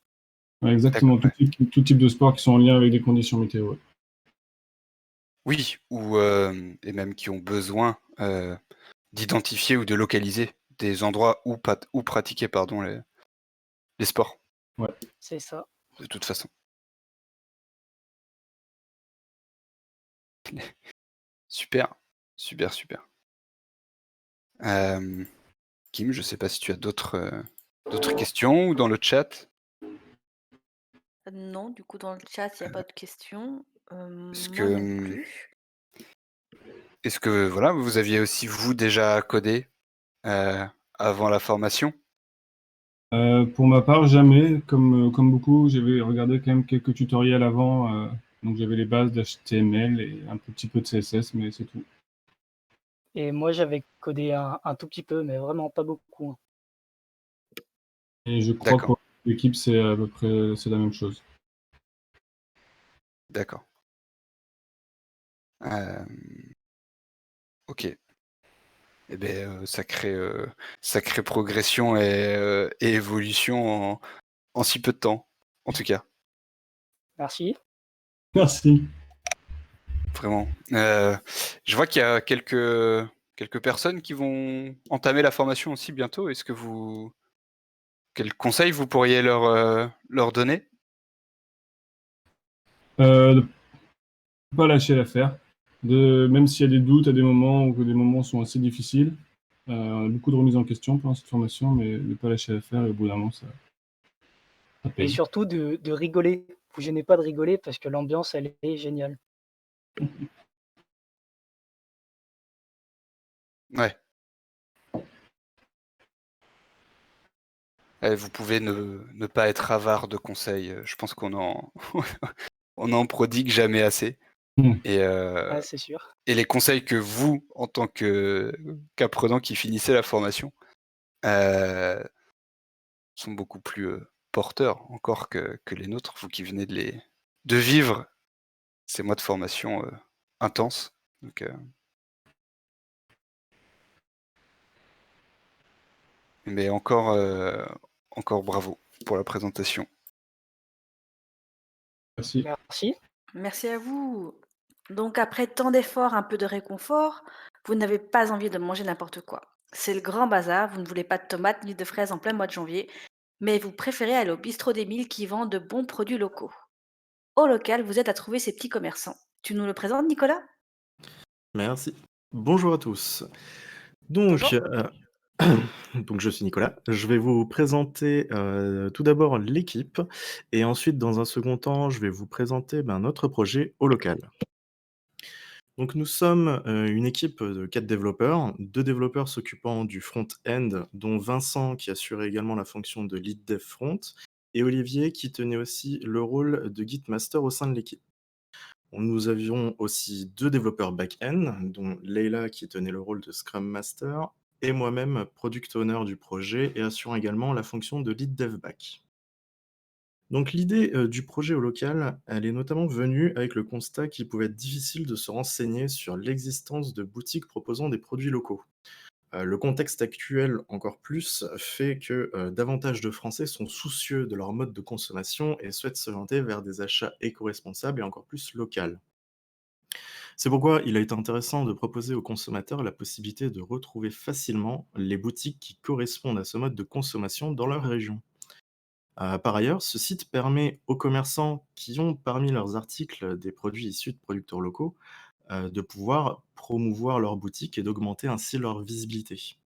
Ouais, exactement, D'accord, ouais. tout type de sport qui sont en lien avec des conditions météo. Ouais. Oui, ou et même qui ont besoin d'identifier ou de localiser des endroits où pratiquer pardon, les sports, Ouais. C'est ça. de toute façon. Super, super, super. Kim, je sais pas si tu as d'autres questions ou dans le chat? Non, du coup, dans le chat, il y a pas de questions. Est-ce Moi non que, plus. est-ce que voilà, vous aviez aussi vous déjà codé avant la formation? Pour ma part, jamais. Comme beaucoup, j'avais regardé quand même quelques tutoriels avant. Donc j'avais les bases d'HTML et un petit peu de CSS, mais c'est tout. Et moi, j'avais codé un tout petit peu, mais vraiment pas beaucoup, hein. Et je crois que D'accord, pour l'équipe, c'est à peu près c'est la même chose. d'accord. Ok. Eh ben, sacrée progression et évolution en si peu de temps, en tout cas, Merci. Merci. vraiment. Je vois qu'il y a quelques personnes qui vont entamer la formation aussi bientôt. Quels conseils vous pourriez leur donner? De pas lâcher l'affaire. Même s'il y a des doutes à des moments ou que des moments sont assez difficiles, on a beaucoup de remises en question pendant cette formation, mais ne pas lâcher l'affaire et au bout d'un moment, ça Et paye. surtout de rigoler. Vous gênez pas de rigoler parce que l'ambiance, elle est géniale. Ouais. Vous pouvez ne pas être avare de conseils. Je pense qu'on en on en prodigue jamais assez. Et, Ouais, c'est sûr. et les conseils que vous, en tant qu'apprenant qui finissez la formation, euh, sont beaucoup plus porteurs encore que les nôtres, vous qui venez de vivre ces mois de formation intenses. Donc, mais encore bravo pour la présentation. Merci. Merci. Merci à vous. Donc après tant d'efforts, un peu de réconfort, vous n'avez pas envie de manger n'importe quoi. C'est le grand bazar, vous ne voulez pas de tomates ni de fraises en plein mois de janvier, mais vous préférez aller au bistrot d'Émile qui vend de bons produits locaux. Au local, vous êtes à trouver ces petits commerçants. Tu nous le présentes, Nicolas? Merci. Bonjour à tous. Donc, Bonjour. donc je suis Nicolas. Je vais vous présenter tout d'abord l'équipe et ensuite, dans un second temps, je vais vous présenter notre projet au local. Donc, nous sommes une équipe de 4 développeurs, 2 développeurs s'occupant du front-end, dont Vincent qui assurait également la fonction de lead dev front, et Olivier qui tenait aussi le rôle de Git master au sein de l'équipe. Nous avions aussi 2 développeurs back-end, dont Leila qui tenait le rôle de Scrum Master et moi-même product owner du projet et assurant également la fonction de lead dev back. Donc l'idée du projet au local, elle est notamment venue avec le constat qu'il pouvait être difficile de se renseigner sur l'existence de boutiques proposant des produits locaux. Le contexte actuel, encore plus, fait que davantage de Français sont soucieux de leur mode de consommation et souhaitent s'orienter vers des achats éco-responsables et encore plus locaux. C'est pourquoi il a été intéressant de proposer aux consommateurs la possibilité de retrouver facilement les boutiques qui correspondent à ce mode de consommation dans leur région. Par ailleurs, ce site permet aux commerçants qui ont parmi leurs articles des produits issus de producteurs locaux de pouvoir promouvoir leur boutique et d'augmenter ainsi leur visibilité.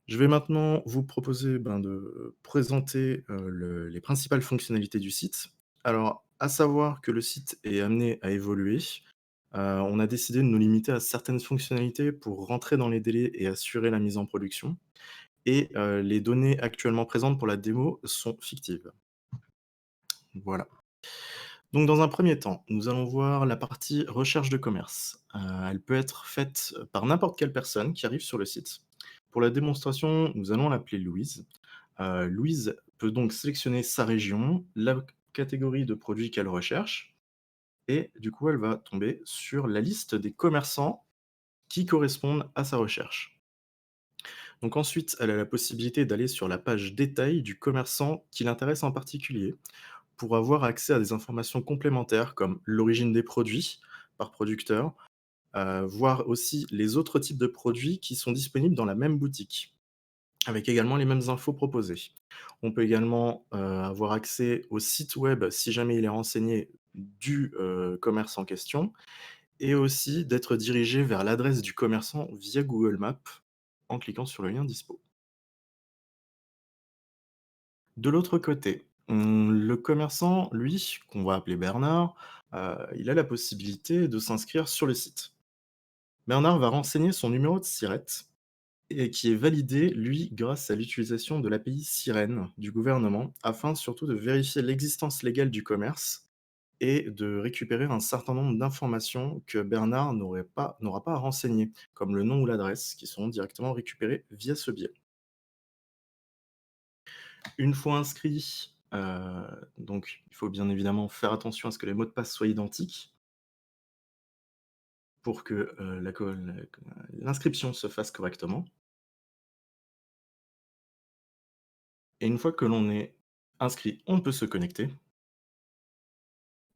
Je vais maintenant vous proposer de présenter les principales fonctionnalités du site. Alors, à savoir que le site est amené à évoluer. On a décidé de nous limiter à certaines fonctionnalités pour rentrer dans les délais et assurer la mise en production. Et les données actuellement présentes pour la démo sont fictives. Voilà. Donc dans un premier temps, nous allons voir la partie recherche de commerce. Elle peut être faite par n'importe quelle personne qui arrive sur le site. Pour la démonstration, nous allons l'appeler Louise. Louise peut donc sélectionner sa région, la catégorie de produits qu'elle recherche, et du coup, elle va tomber sur la liste des commerçants qui correspondent à sa recherche. Donc ensuite, elle a la possibilité d'aller sur la page détail du commerçant qui l'intéresse en particulier pour avoir accès à des informations complémentaires comme l'origine des produits par producteur, voir aussi les autres types de produits qui sont disponibles dans la même boutique, avec également les mêmes infos proposées. On peut également avoir accès au site web si jamais il est renseigné du commerce en question, et aussi d'être dirigé vers l'adresse du commerçant via Google Maps en cliquant sur le lien dispo. De l'autre côté, le commerçant, lui, qu'on va appeler Bernard, il a la possibilité de s'inscrire sur le site. Bernard va renseigner son numéro de SIRET et qui est validé, lui, grâce à l'utilisation de l'API Sirène du gouvernement, afin surtout de vérifier l'existence légale du commerce et de récupérer un certain nombre d'informations que Bernard n'aura pas à renseigner, comme le nom ou l'adresse, qui seront directement récupérés via ce biais. Une fois inscrit, donc il faut bien évidemment faire attention à ce que les mots de passe soient identiques pour que l'inscription se fasse correctement. Et une fois que l'on est inscrit, on peut se connecter.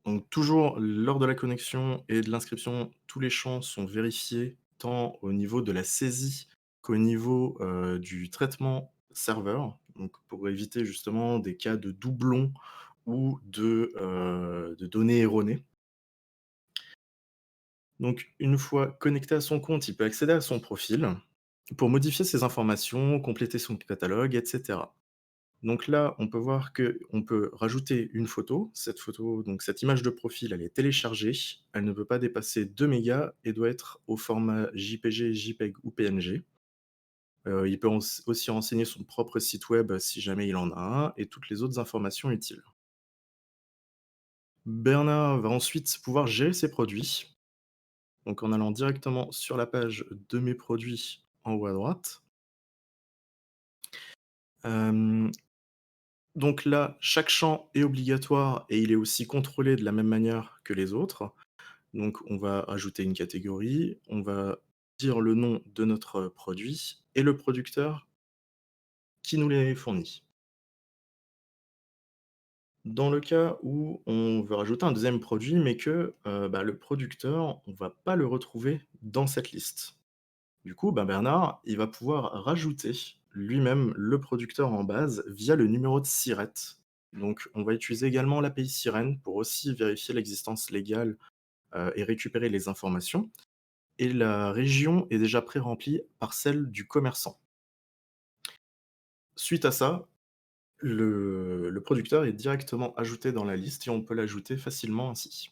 Donc toujours lors de la connexion et de l'inscription, tous les champs sont vérifiés tant au niveau de la saisie qu'au niveau du traitement serveur, donc pour éviter justement des cas de doublons ou de données erronées. Donc une fois connecté à son compte, il peut accéder à son profil pour modifier ses informations, compléter son catalogue, etc. Donc là, on peut voir qu'on peut rajouter une photo. Cette photo, donc cette image de profil, elle est téléchargée. Elle ne peut pas dépasser 2 mégas et doit être au format JPG, JPEG ou PNG. Il peut aussi renseigner son propre site web si jamais il en a un et toutes les autres informations utiles. Bernard va ensuite pouvoir gérer ses produits, donc en allant directement sur la page de mes produits en haut à droite. Hem, donc là, chaque champ est obligatoire et il est aussi contrôlé de la même manière que les autres. Donc on va ajouter une catégorie, on va dire le nom de notre produit et le producteur qui nous les fournit. Dans le cas où on veut rajouter un deuxième produit, mais que, le producteur, on va pas le retrouver dans cette liste. Du coup, Bernard, il va pouvoir rajouter lui-même le producteur en base via le numéro de SIRET. Donc on va utiliser également l'API Sirène pour aussi vérifier l'existence légale, et récupérer les informations, et la région est déjà pré-remplie par celle du commerçant. Suite à ça, le producteur est directement ajouté dans la liste et on peut l'ajouter facilement ainsi.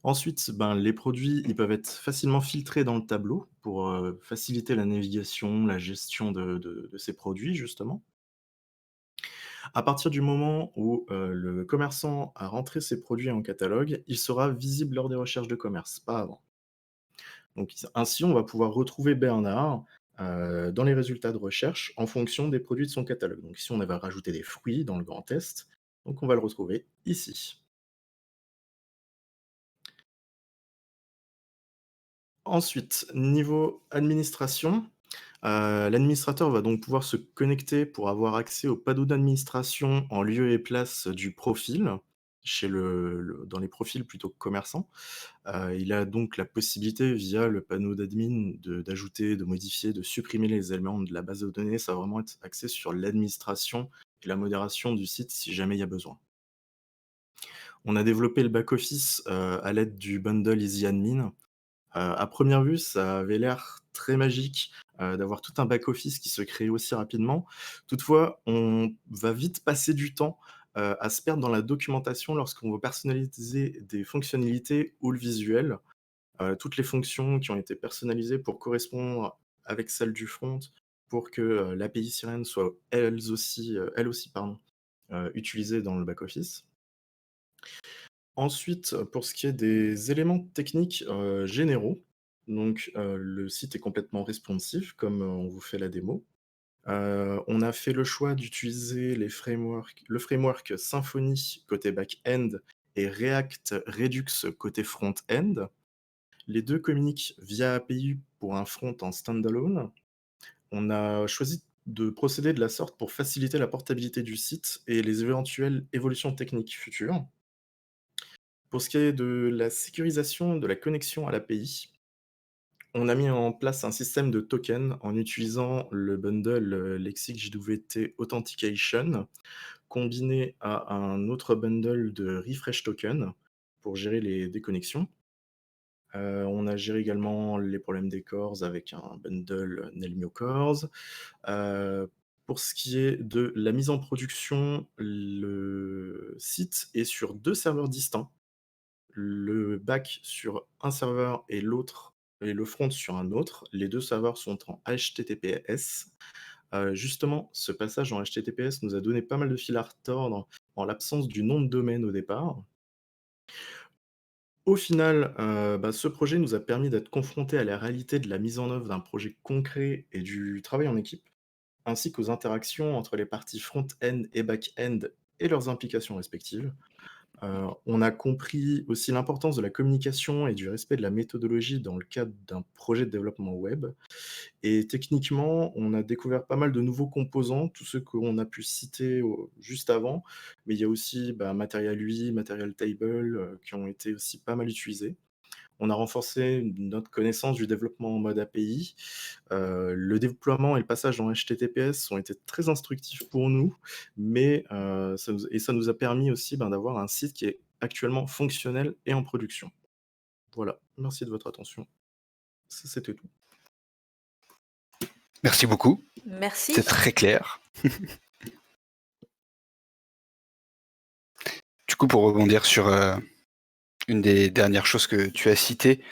Ensuite, les produits, ils peuvent être facilement filtrés dans le tableau pour, faciliter la navigation, la gestion de ces produits justement. À partir du moment où, le commerçant a rentré ses produits en catalogue, il sera visible lors des recherches de commerce, pas avant. Donc ainsi, on va pouvoir retrouver Bernard, dans les résultats de recherche en fonction des produits de son catalogue. Donc ici, on avait rajouté des fruits dans le grand test, donc on va le retrouver ici. Ensuite, niveau administration, l'administrateur va donc pouvoir se connecter pour avoir accès au panneau d'administration en lieu et place du profil, chez dans les profils plutôt commerçants. Il a donc la possibilité via le panneau d'admin d'ajouter, de modifier, de supprimer les éléments de la base de données. Ça va vraiment être axé sur l'administration et la modération du site si jamais il y a besoin. On a développé le back-office, à l'aide du bundle EasyAdmin. À première vue, ça avait l'air très magique, d'avoir tout un back-office qui se crée aussi rapidement. Toutefois, on va vite passer du temps, à se perdre dans la documentation lorsqu'on veut personnaliser des fonctionnalités ou le visuel. Toutes les fonctions qui ont été personnalisées pour correspondre avec celles du front, pour que, l'API Sirène soit elle aussi pardon, utilisée dans le back-office. Ensuite, pour ce qui est des éléments techniques, généraux, donc le site est complètement responsive comme, on vous fait la démo. On a fait le choix d'utiliser le framework Symfony côté back-end et React Redux côté front-end. Les 2 communiquent via API pour un front en standalone. On a choisi de procéder de la sorte pour faciliter la portabilité du site et les éventuelles évolutions techniques futures. Pour ce qui est de la sécurisation de la connexion à l'API, on a mis en place un système de tokens en utilisant le bundle, Lexic JWT Authentication, combiné à un autre bundle de Refresh Token pour gérer les déconnexions. On a géré également les problèmes des cores avec un bundle Nelmio Cores. Pour ce qui est de la mise en production, le site est sur 2 serveurs distincts. Le back sur un serveur et le front sur un autre. Les 2 serveurs sont en HTTPS. Justement, ce passage en HTTPS nous a donné pas mal de fil à retordre en l'absence du nom de domaine au départ. Au final, ce projet nous a permis d'être confrontés à la réalité de la mise en œuvre d'un projet concret et du travail en équipe, ainsi qu'aux interactions entre les parties front-end et back-end et leurs implications respectives. On a compris aussi l'importance de la communication et du respect de la méthodologie dans le cadre d'un projet de développement web. Et techniquement, on a découvert pas mal de nouveaux composants, tous ceux qu'on a pu citer juste avant, mais il y a aussi Material UI, Material Table, qui ont été aussi pas mal utilisés. On a renforcé notre connaissance du développement en mode API. Le déploiement et le passage en HTTPS ont été très instructifs pour nous, mais ça nous a permis aussi d'avoir un site qui est actuellement fonctionnel et en production. Voilà, merci de votre attention. Ça, c'était tout. Merci beaucoup, Merci. c'est très clair. Du coup, pour rebondir sur, une des dernières choses que tu as citées,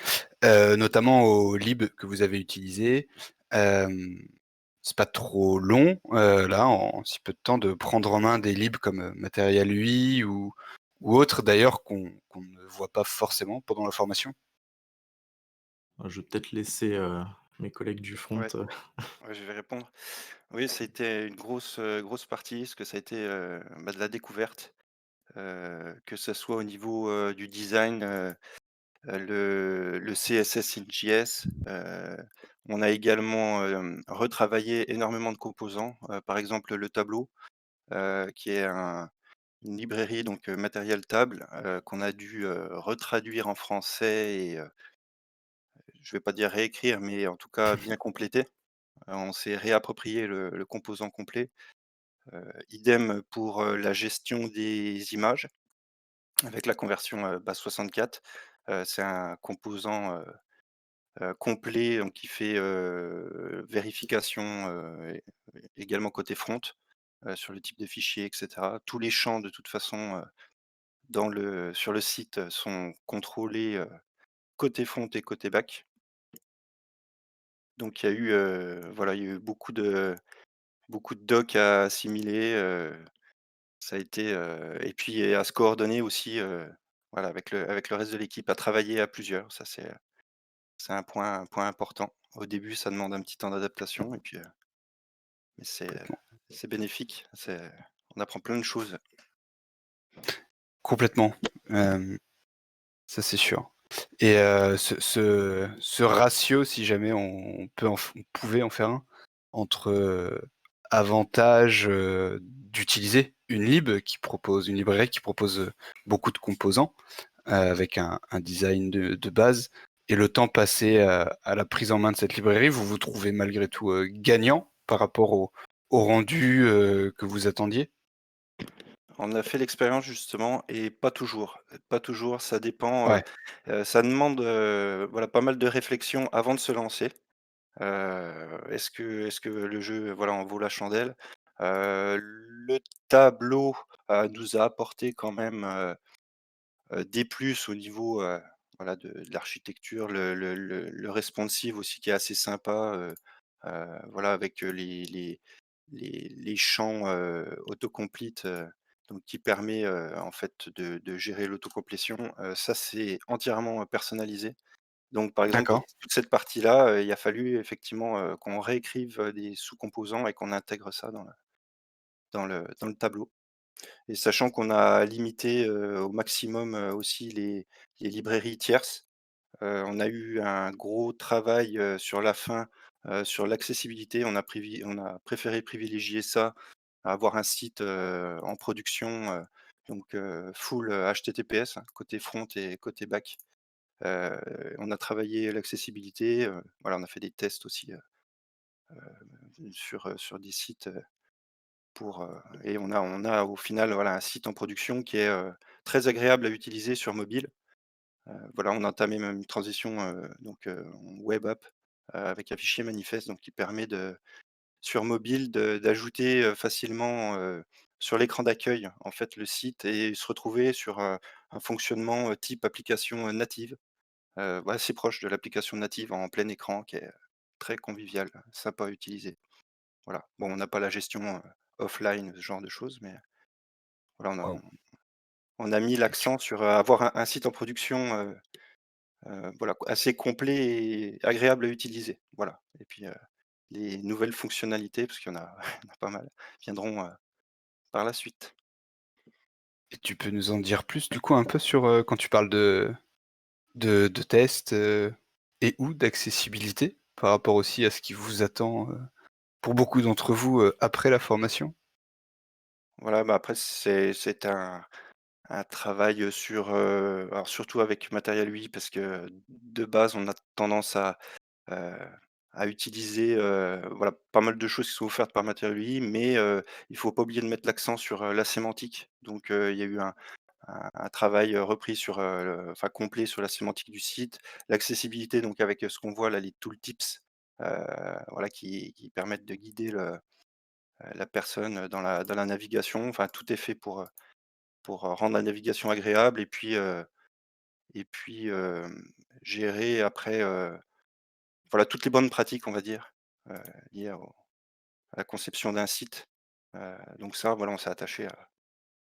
notamment au lib que vous avez utilisé, c'est pas trop long, là, en si peu de temps, de prendre en main des libs comme, Material UI ou ou autres d'ailleurs qu'on ne voit pas forcément pendant la formation? Je vais peut-être laisser, mes collègues du front, Ouais, ouais, je vais répondre. Oui, ça a été une grosse partie, parce que ça a été, de la découverte, que ça soit au niveau, du design, le CSS in JS. On a également, retravaillé énormément de composants, par exemple le tableau, qui est une librairie donc matériel table, qu'on a dû, retraduire en français et je vais pas dire réécrire, mais en tout cas bien compléter. On s'est réapproprié le composant complet. Idem pour, la gestion des images avec la conversion, base 64. C'est un composant, complet, donc qui fait, vérification, également côté front, sur le type de fichier et cetera. Tous les champs de toute façon, sur le site, sont contrôlés, côté front et côté back. Donc il y a eu, voilà, il y a eu beaucoup de docs à assimiler, ça a été, et puis à se coordonner aussi, voilà, avec le reste de l'équipe, à travailler à plusieurs. Ça, c'est un point important. Au début, ça demande un petit temps d'adaptation et puis, mais Complètement. c'est bénéfique. On apprend plein de choses. Complètement, ça c'est sûr et ce ratio, si jamais on pouvait en faire un, entre, avantage, d'utiliser une librairie qui propose, beaucoup de composants, avec un design de base et le temps passé à la prise en main de cette librairie, vous vous trouvez malgré tout, gagnant par rapport au rendu, que vous attendiez? On a fait l'expérience justement et pas toujours. Pas toujours, ça dépend, Ouais, ça demande, voilà, pas mal de réflexion avant de se lancer. Est-ce que le jeu, voilà, en vaut la chandelle? Le tableau, nous a apporté quand même, des plus au niveau, voilà, de l'architecture, le responsive aussi qui est assez sympa, voilà, avec, les champs, autocomplete, donc qui permet, en fait de gérer l'autocomplétion. Ça, c'est entièrement, personnalisé. Donc par exemple, d'accord. pour toute cette partie-là, il a fallu effectivement, qu'on réécrive, des sous-composants et qu'on intègre ça dans le tableau. Et sachant qu'on a limité, au maximum, aussi les librairies tierces, on a eu un gros travail, sur la fin, sur l'accessibilité. On a préféré privilégier ça, à avoir un site, en production, donc full, HTTPS, hein, côté front et côté back. Heu, on a travaillé l'accessibilité, voilà, on a fait des tests aussi, sur des sites, et on a au final, voilà, un site en production qui est, très agréable à utiliser sur mobile. Voilà, on a entamé même une transition, donc en web app, avec un fichier manifeste, donc qui permet sur mobile d'ajouter, facilement, sur l'écran d'accueil, en fait, le site et se retrouver sur, un fonctionnement, type application, native, ouais, assez proche de l'application native en plein écran qui est très convivial, sympa à utiliser. Voilà. Bon, on n'a pas la gestion, offline, ce genre de choses, mais voilà, Waouh, on a mis l'accent sur, avoir un site en production, voilà, assez complet et agréable à utiliser. Voilà et puis, les nouvelles fonctionnalités, parce qu'il y en a il y en a pas mal, viendront, par la suite. et tu peux nous en dire plus du coup un peu sur, quand tu parles de tests, et d'accessibilité? Par rapport aussi à ce qui vous attend, pour beaucoup d'entre vous, après la formation? Voilà, bah, après c'est un travail, alors surtout avec Matériel UI parce que de base, on a tendance heu, à utiliser, voilà, pas mal de choses qui sont offertes par Matériel UI, mais il faut pas oublier de mettre l'accent sur, la sémantique. Donc il y a eu un travail, repris sur, enfin complet sur la sémantique du site, l'accessibilité donc avec, ce qu'on voit là, les tooltips, voilà qui permettent de guider la personne, dans la navigation. Enfin tout est fait pour, rendre la navigation agréable et puis gérer après, voilà toutes les bonnes pratiques on va dire, liées à la conception d'un site. Donc ça voilà, on s'est attaché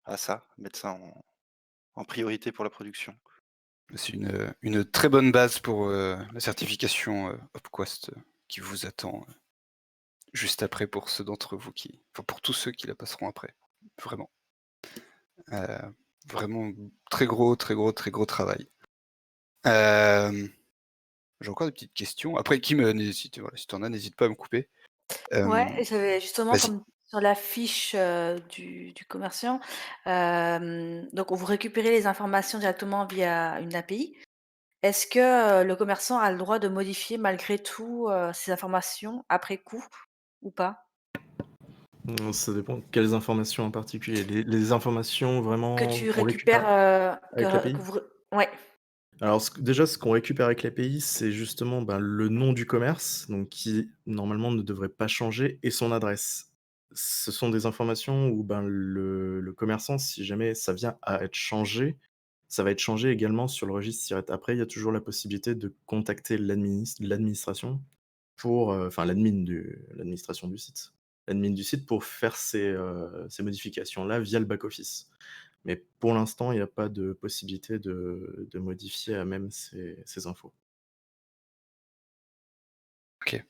à ça, mettre ça en priorité pour la production. C'est une très bonne base pour la certification Upquest qui vous attend juste après pour ceux d'entre vous enfin pour tous ceux qui la passeront après. Vraiment. Euh, Vraiment très gros travail. J'ai encore des petites questions. Après, Kim, si tu en as, n'hésite pas à me couper. Ouais, Euh, et j'avais justement Vas-y. comme sur la fiche, du commerçant, donc vous récupérez les informations directement via une API. Est-ce que, le commerçant a le droit de modifier malgré tout, ces informations après coup ou pas? Ça dépend quelles informations en particulier. Les informations Que vraiment tu qu'on récupère récupères, avec que l'API? vous ouais. Alors déjà, ce qu'on récupère avec l'API, c'est justement, ben, le nom du commerce, donc qui normalement ne devrait pas changer et son adresse. Ce sont des informations où, ben, le commerçant, si jamais ça vient à être changé, ça va être changé également sur le registre SIRET. Après, il y a toujours la possibilité de contacter l'administration pour, enfin l'administration du site. L'admin du site pour faire ces modifications-là via le back office. Mais pour l'instant, il n'y a pas de possibilité de modifier à même ces infos. Ok.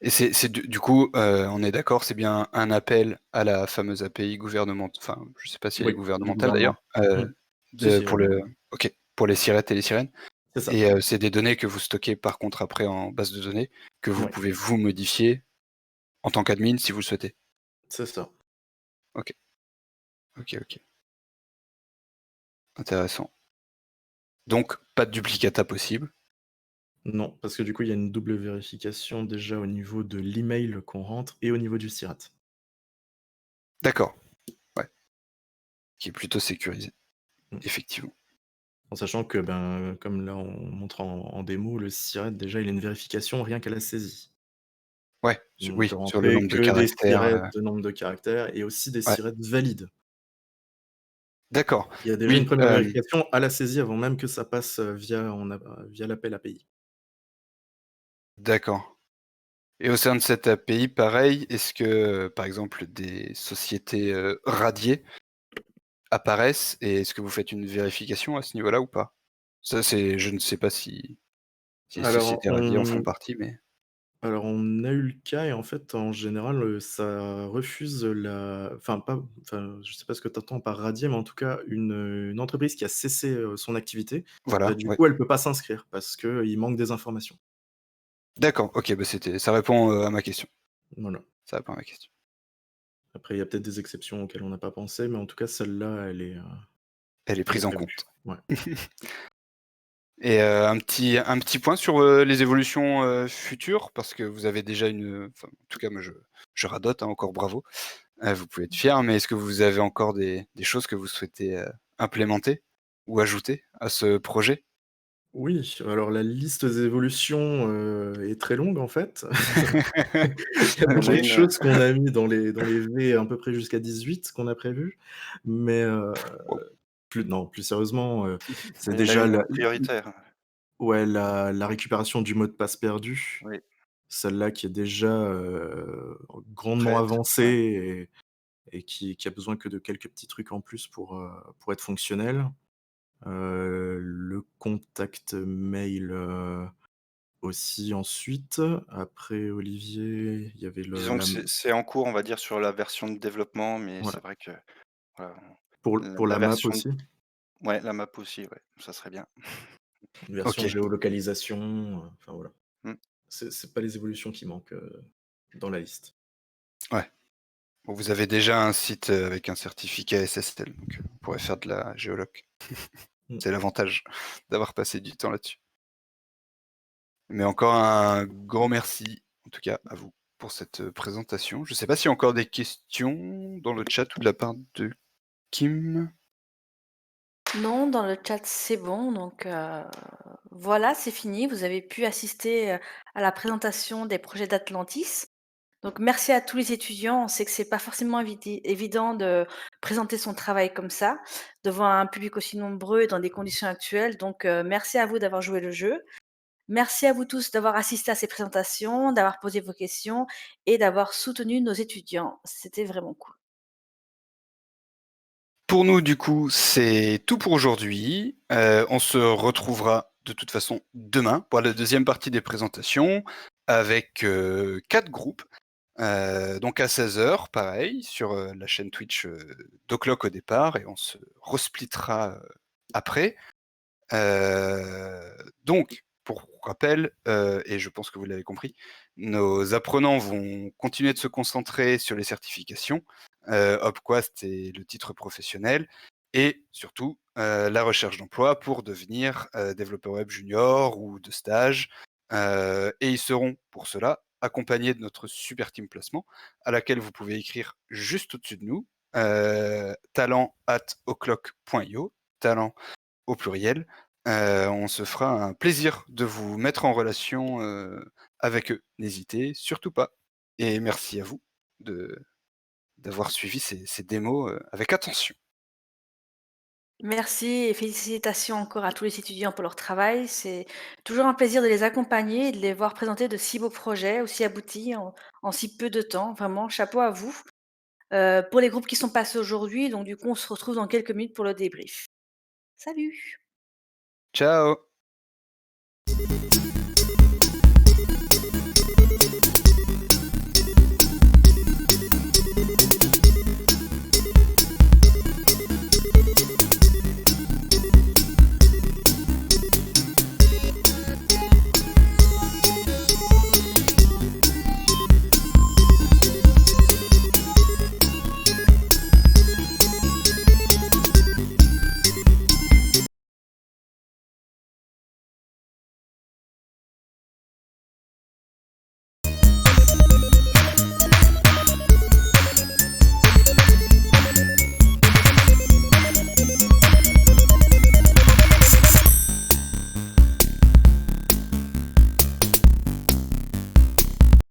Et c'est du coup, on est d'accord, c'est bien un appel à la fameuse API gouvernementale. Enfin, je sais pas si elle est Oui, du gouvernementale gouvernement. d'ailleurs. Mmh. Si, si, Pour elle est ok, pour les sirettes et les sirènes. c'est ça. Et c'est des données que vous stockez par contre après en base de données que vous Oui, pouvez vous modifier en tant qu'admin si vous le souhaitez. c'est ça. Ok, ok. Intéressant. Donc, pas de duplicata possible. Non, parce que du coup, il y a une double vérification déjà au niveau de l'email qu'on rentre et au niveau du SIRET. D'accord. Ouais. Qui est plutôt sécurisé. Mmh. Effectivement. En sachant que, ben, comme là on montre en démo, le SIRET déjà il a une vérification rien qu'à la saisie. Ouais, On ne oui, peut sur le rentrer nombre de que des caractères. SIRET de nombre de caractères et aussi des Ouais. SIRET valides. D'accord. Il y a déjà une Oui, première vérification à la saisie avant même que ça passe, via l'appel API. d'accord. Et au sein de cette API, pareil, est-ce que, par exemple, des sociétés radiées apparaissent et est-ce que vous faites une vérification à ce niveau-là ou pas? Ça, je ne sais pas si les Alors sociétés radiées en font on partie, mais alors on a eu le cas et en fait, en général, ça refuse la enfin pas enfin, je sais pas ce que tu entends par radier, mais en tout cas une entreprise qui a cessé, son activité, voilà, du ouais. coup, elle peut pas s'inscrire parce qu'il manque des informations. D'accord, ok, bah ça répond à ma question. Voilà. Ça répond à ma question. Après, il y a peut-être des exceptions auxquelles on n'a pas pensé, mais en tout cas, celle-là, Elle est elle est prise en prévue. compte. Ouais. Et un petit point sur les évolutions futures, parce que vous avez déjà enfin, en tout cas, moi je radote, hein, encore bravo. Vous pouvez être fier, mais est-ce que vous avez encore des choses que vous souhaitez implémenter ou ajouter à ce projet? Oui, alors la liste des évolutions, est très longue en fait. Il y a On a beaucoup de une, choses qu'on a mis dans les V à peu près jusqu'à 18 qu'on a prévues, mais Wow. plus sérieusement, c'est il y en a déjà une la prioritaire. ouais, la récupération du mot de passe perdu, Oui, celle-là qui est déjà, grandement prête. Ouais. avancée et qui a besoin que de quelques petits trucs en plus pour être fonctionnel. Le contact mail, aussi ensuite. Après Olivier, il y avait le Disons que la c'est en cours, on va dire, sur la version de développement, mais c'est voilà. vrai que voilà, Pour la la map version, aussi, ouais, la map aussi, ouais, ça serait bien. une version Ok. géolocalisation, enfin voilà. Mm. C'est pas les évolutions qui manquent, dans la liste. Ouais. Bon, vous avez déjà un site avec un certificat SSL, donc vous pourrez faire de la géoloc. Mmh. C'est l'avantage d'avoir passé du temps là-dessus. Mais encore un grand merci, en tout cas à vous, pour cette présentation. Je ne sais pas s'il y a encore des questions dans le chat ou de la part de Kim. Non, dans le chat, c'est bon, donc voilà, c'est fini. Vous avez pu assister, à la présentation des projets d'Atlantis. Donc merci à tous les étudiants. On sait que c'est pas forcément évident de présenter son travail comme ça, devant un public aussi nombreux et dans des conditions actuelles. Donc merci à vous d'avoir joué le jeu. Merci à vous tous d'avoir assisté à ces présentations, d'avoir posé vos questions et d'avoir soutenu nos étudiants. C'était vraiment cool. Pour nous, du coup, c'est tout pour aujourd'hui. On se retrouvera de toute façon demain pour la deuxième partie des présentations avec 4 groupes. Donc à 16h, pareil, sur la chaîne Twitch d'Oclock au départ, et on se resplittera après. Donc, pour rappel, et je pense que vous l'avez compris, nos apprenants vont continuer de se concentrer sur les certifications, Hopquast et le titre professionnel, et surtout la recherche d'emploi pour devenir développeur web junior ou de stage. Et ils seront pour cela accompagnés de notre super team placement, à laquelle vous pouvez écrire juste au-dessus de nous, talent@oclock.io, talent au pluriel. On se fera un plaisir de vous mettre en relation avec eux. N'hésitez surtout pas. Et merci à vous d'avoir suivi ces démos avec attention. Merci et félicitations encore à tous les étudiants pour leur travail. C'est toujours un plaisir de les accompagner et de les voir présenter de si beaux projets, aussi aboutis en si peu de temps. Vraiment, chapeau à vous. Pour les groupes qui sont passés aujourd'hui, donc du coup, on se retrouve dans quelques minutes pour le débrief. Salut! Ciao!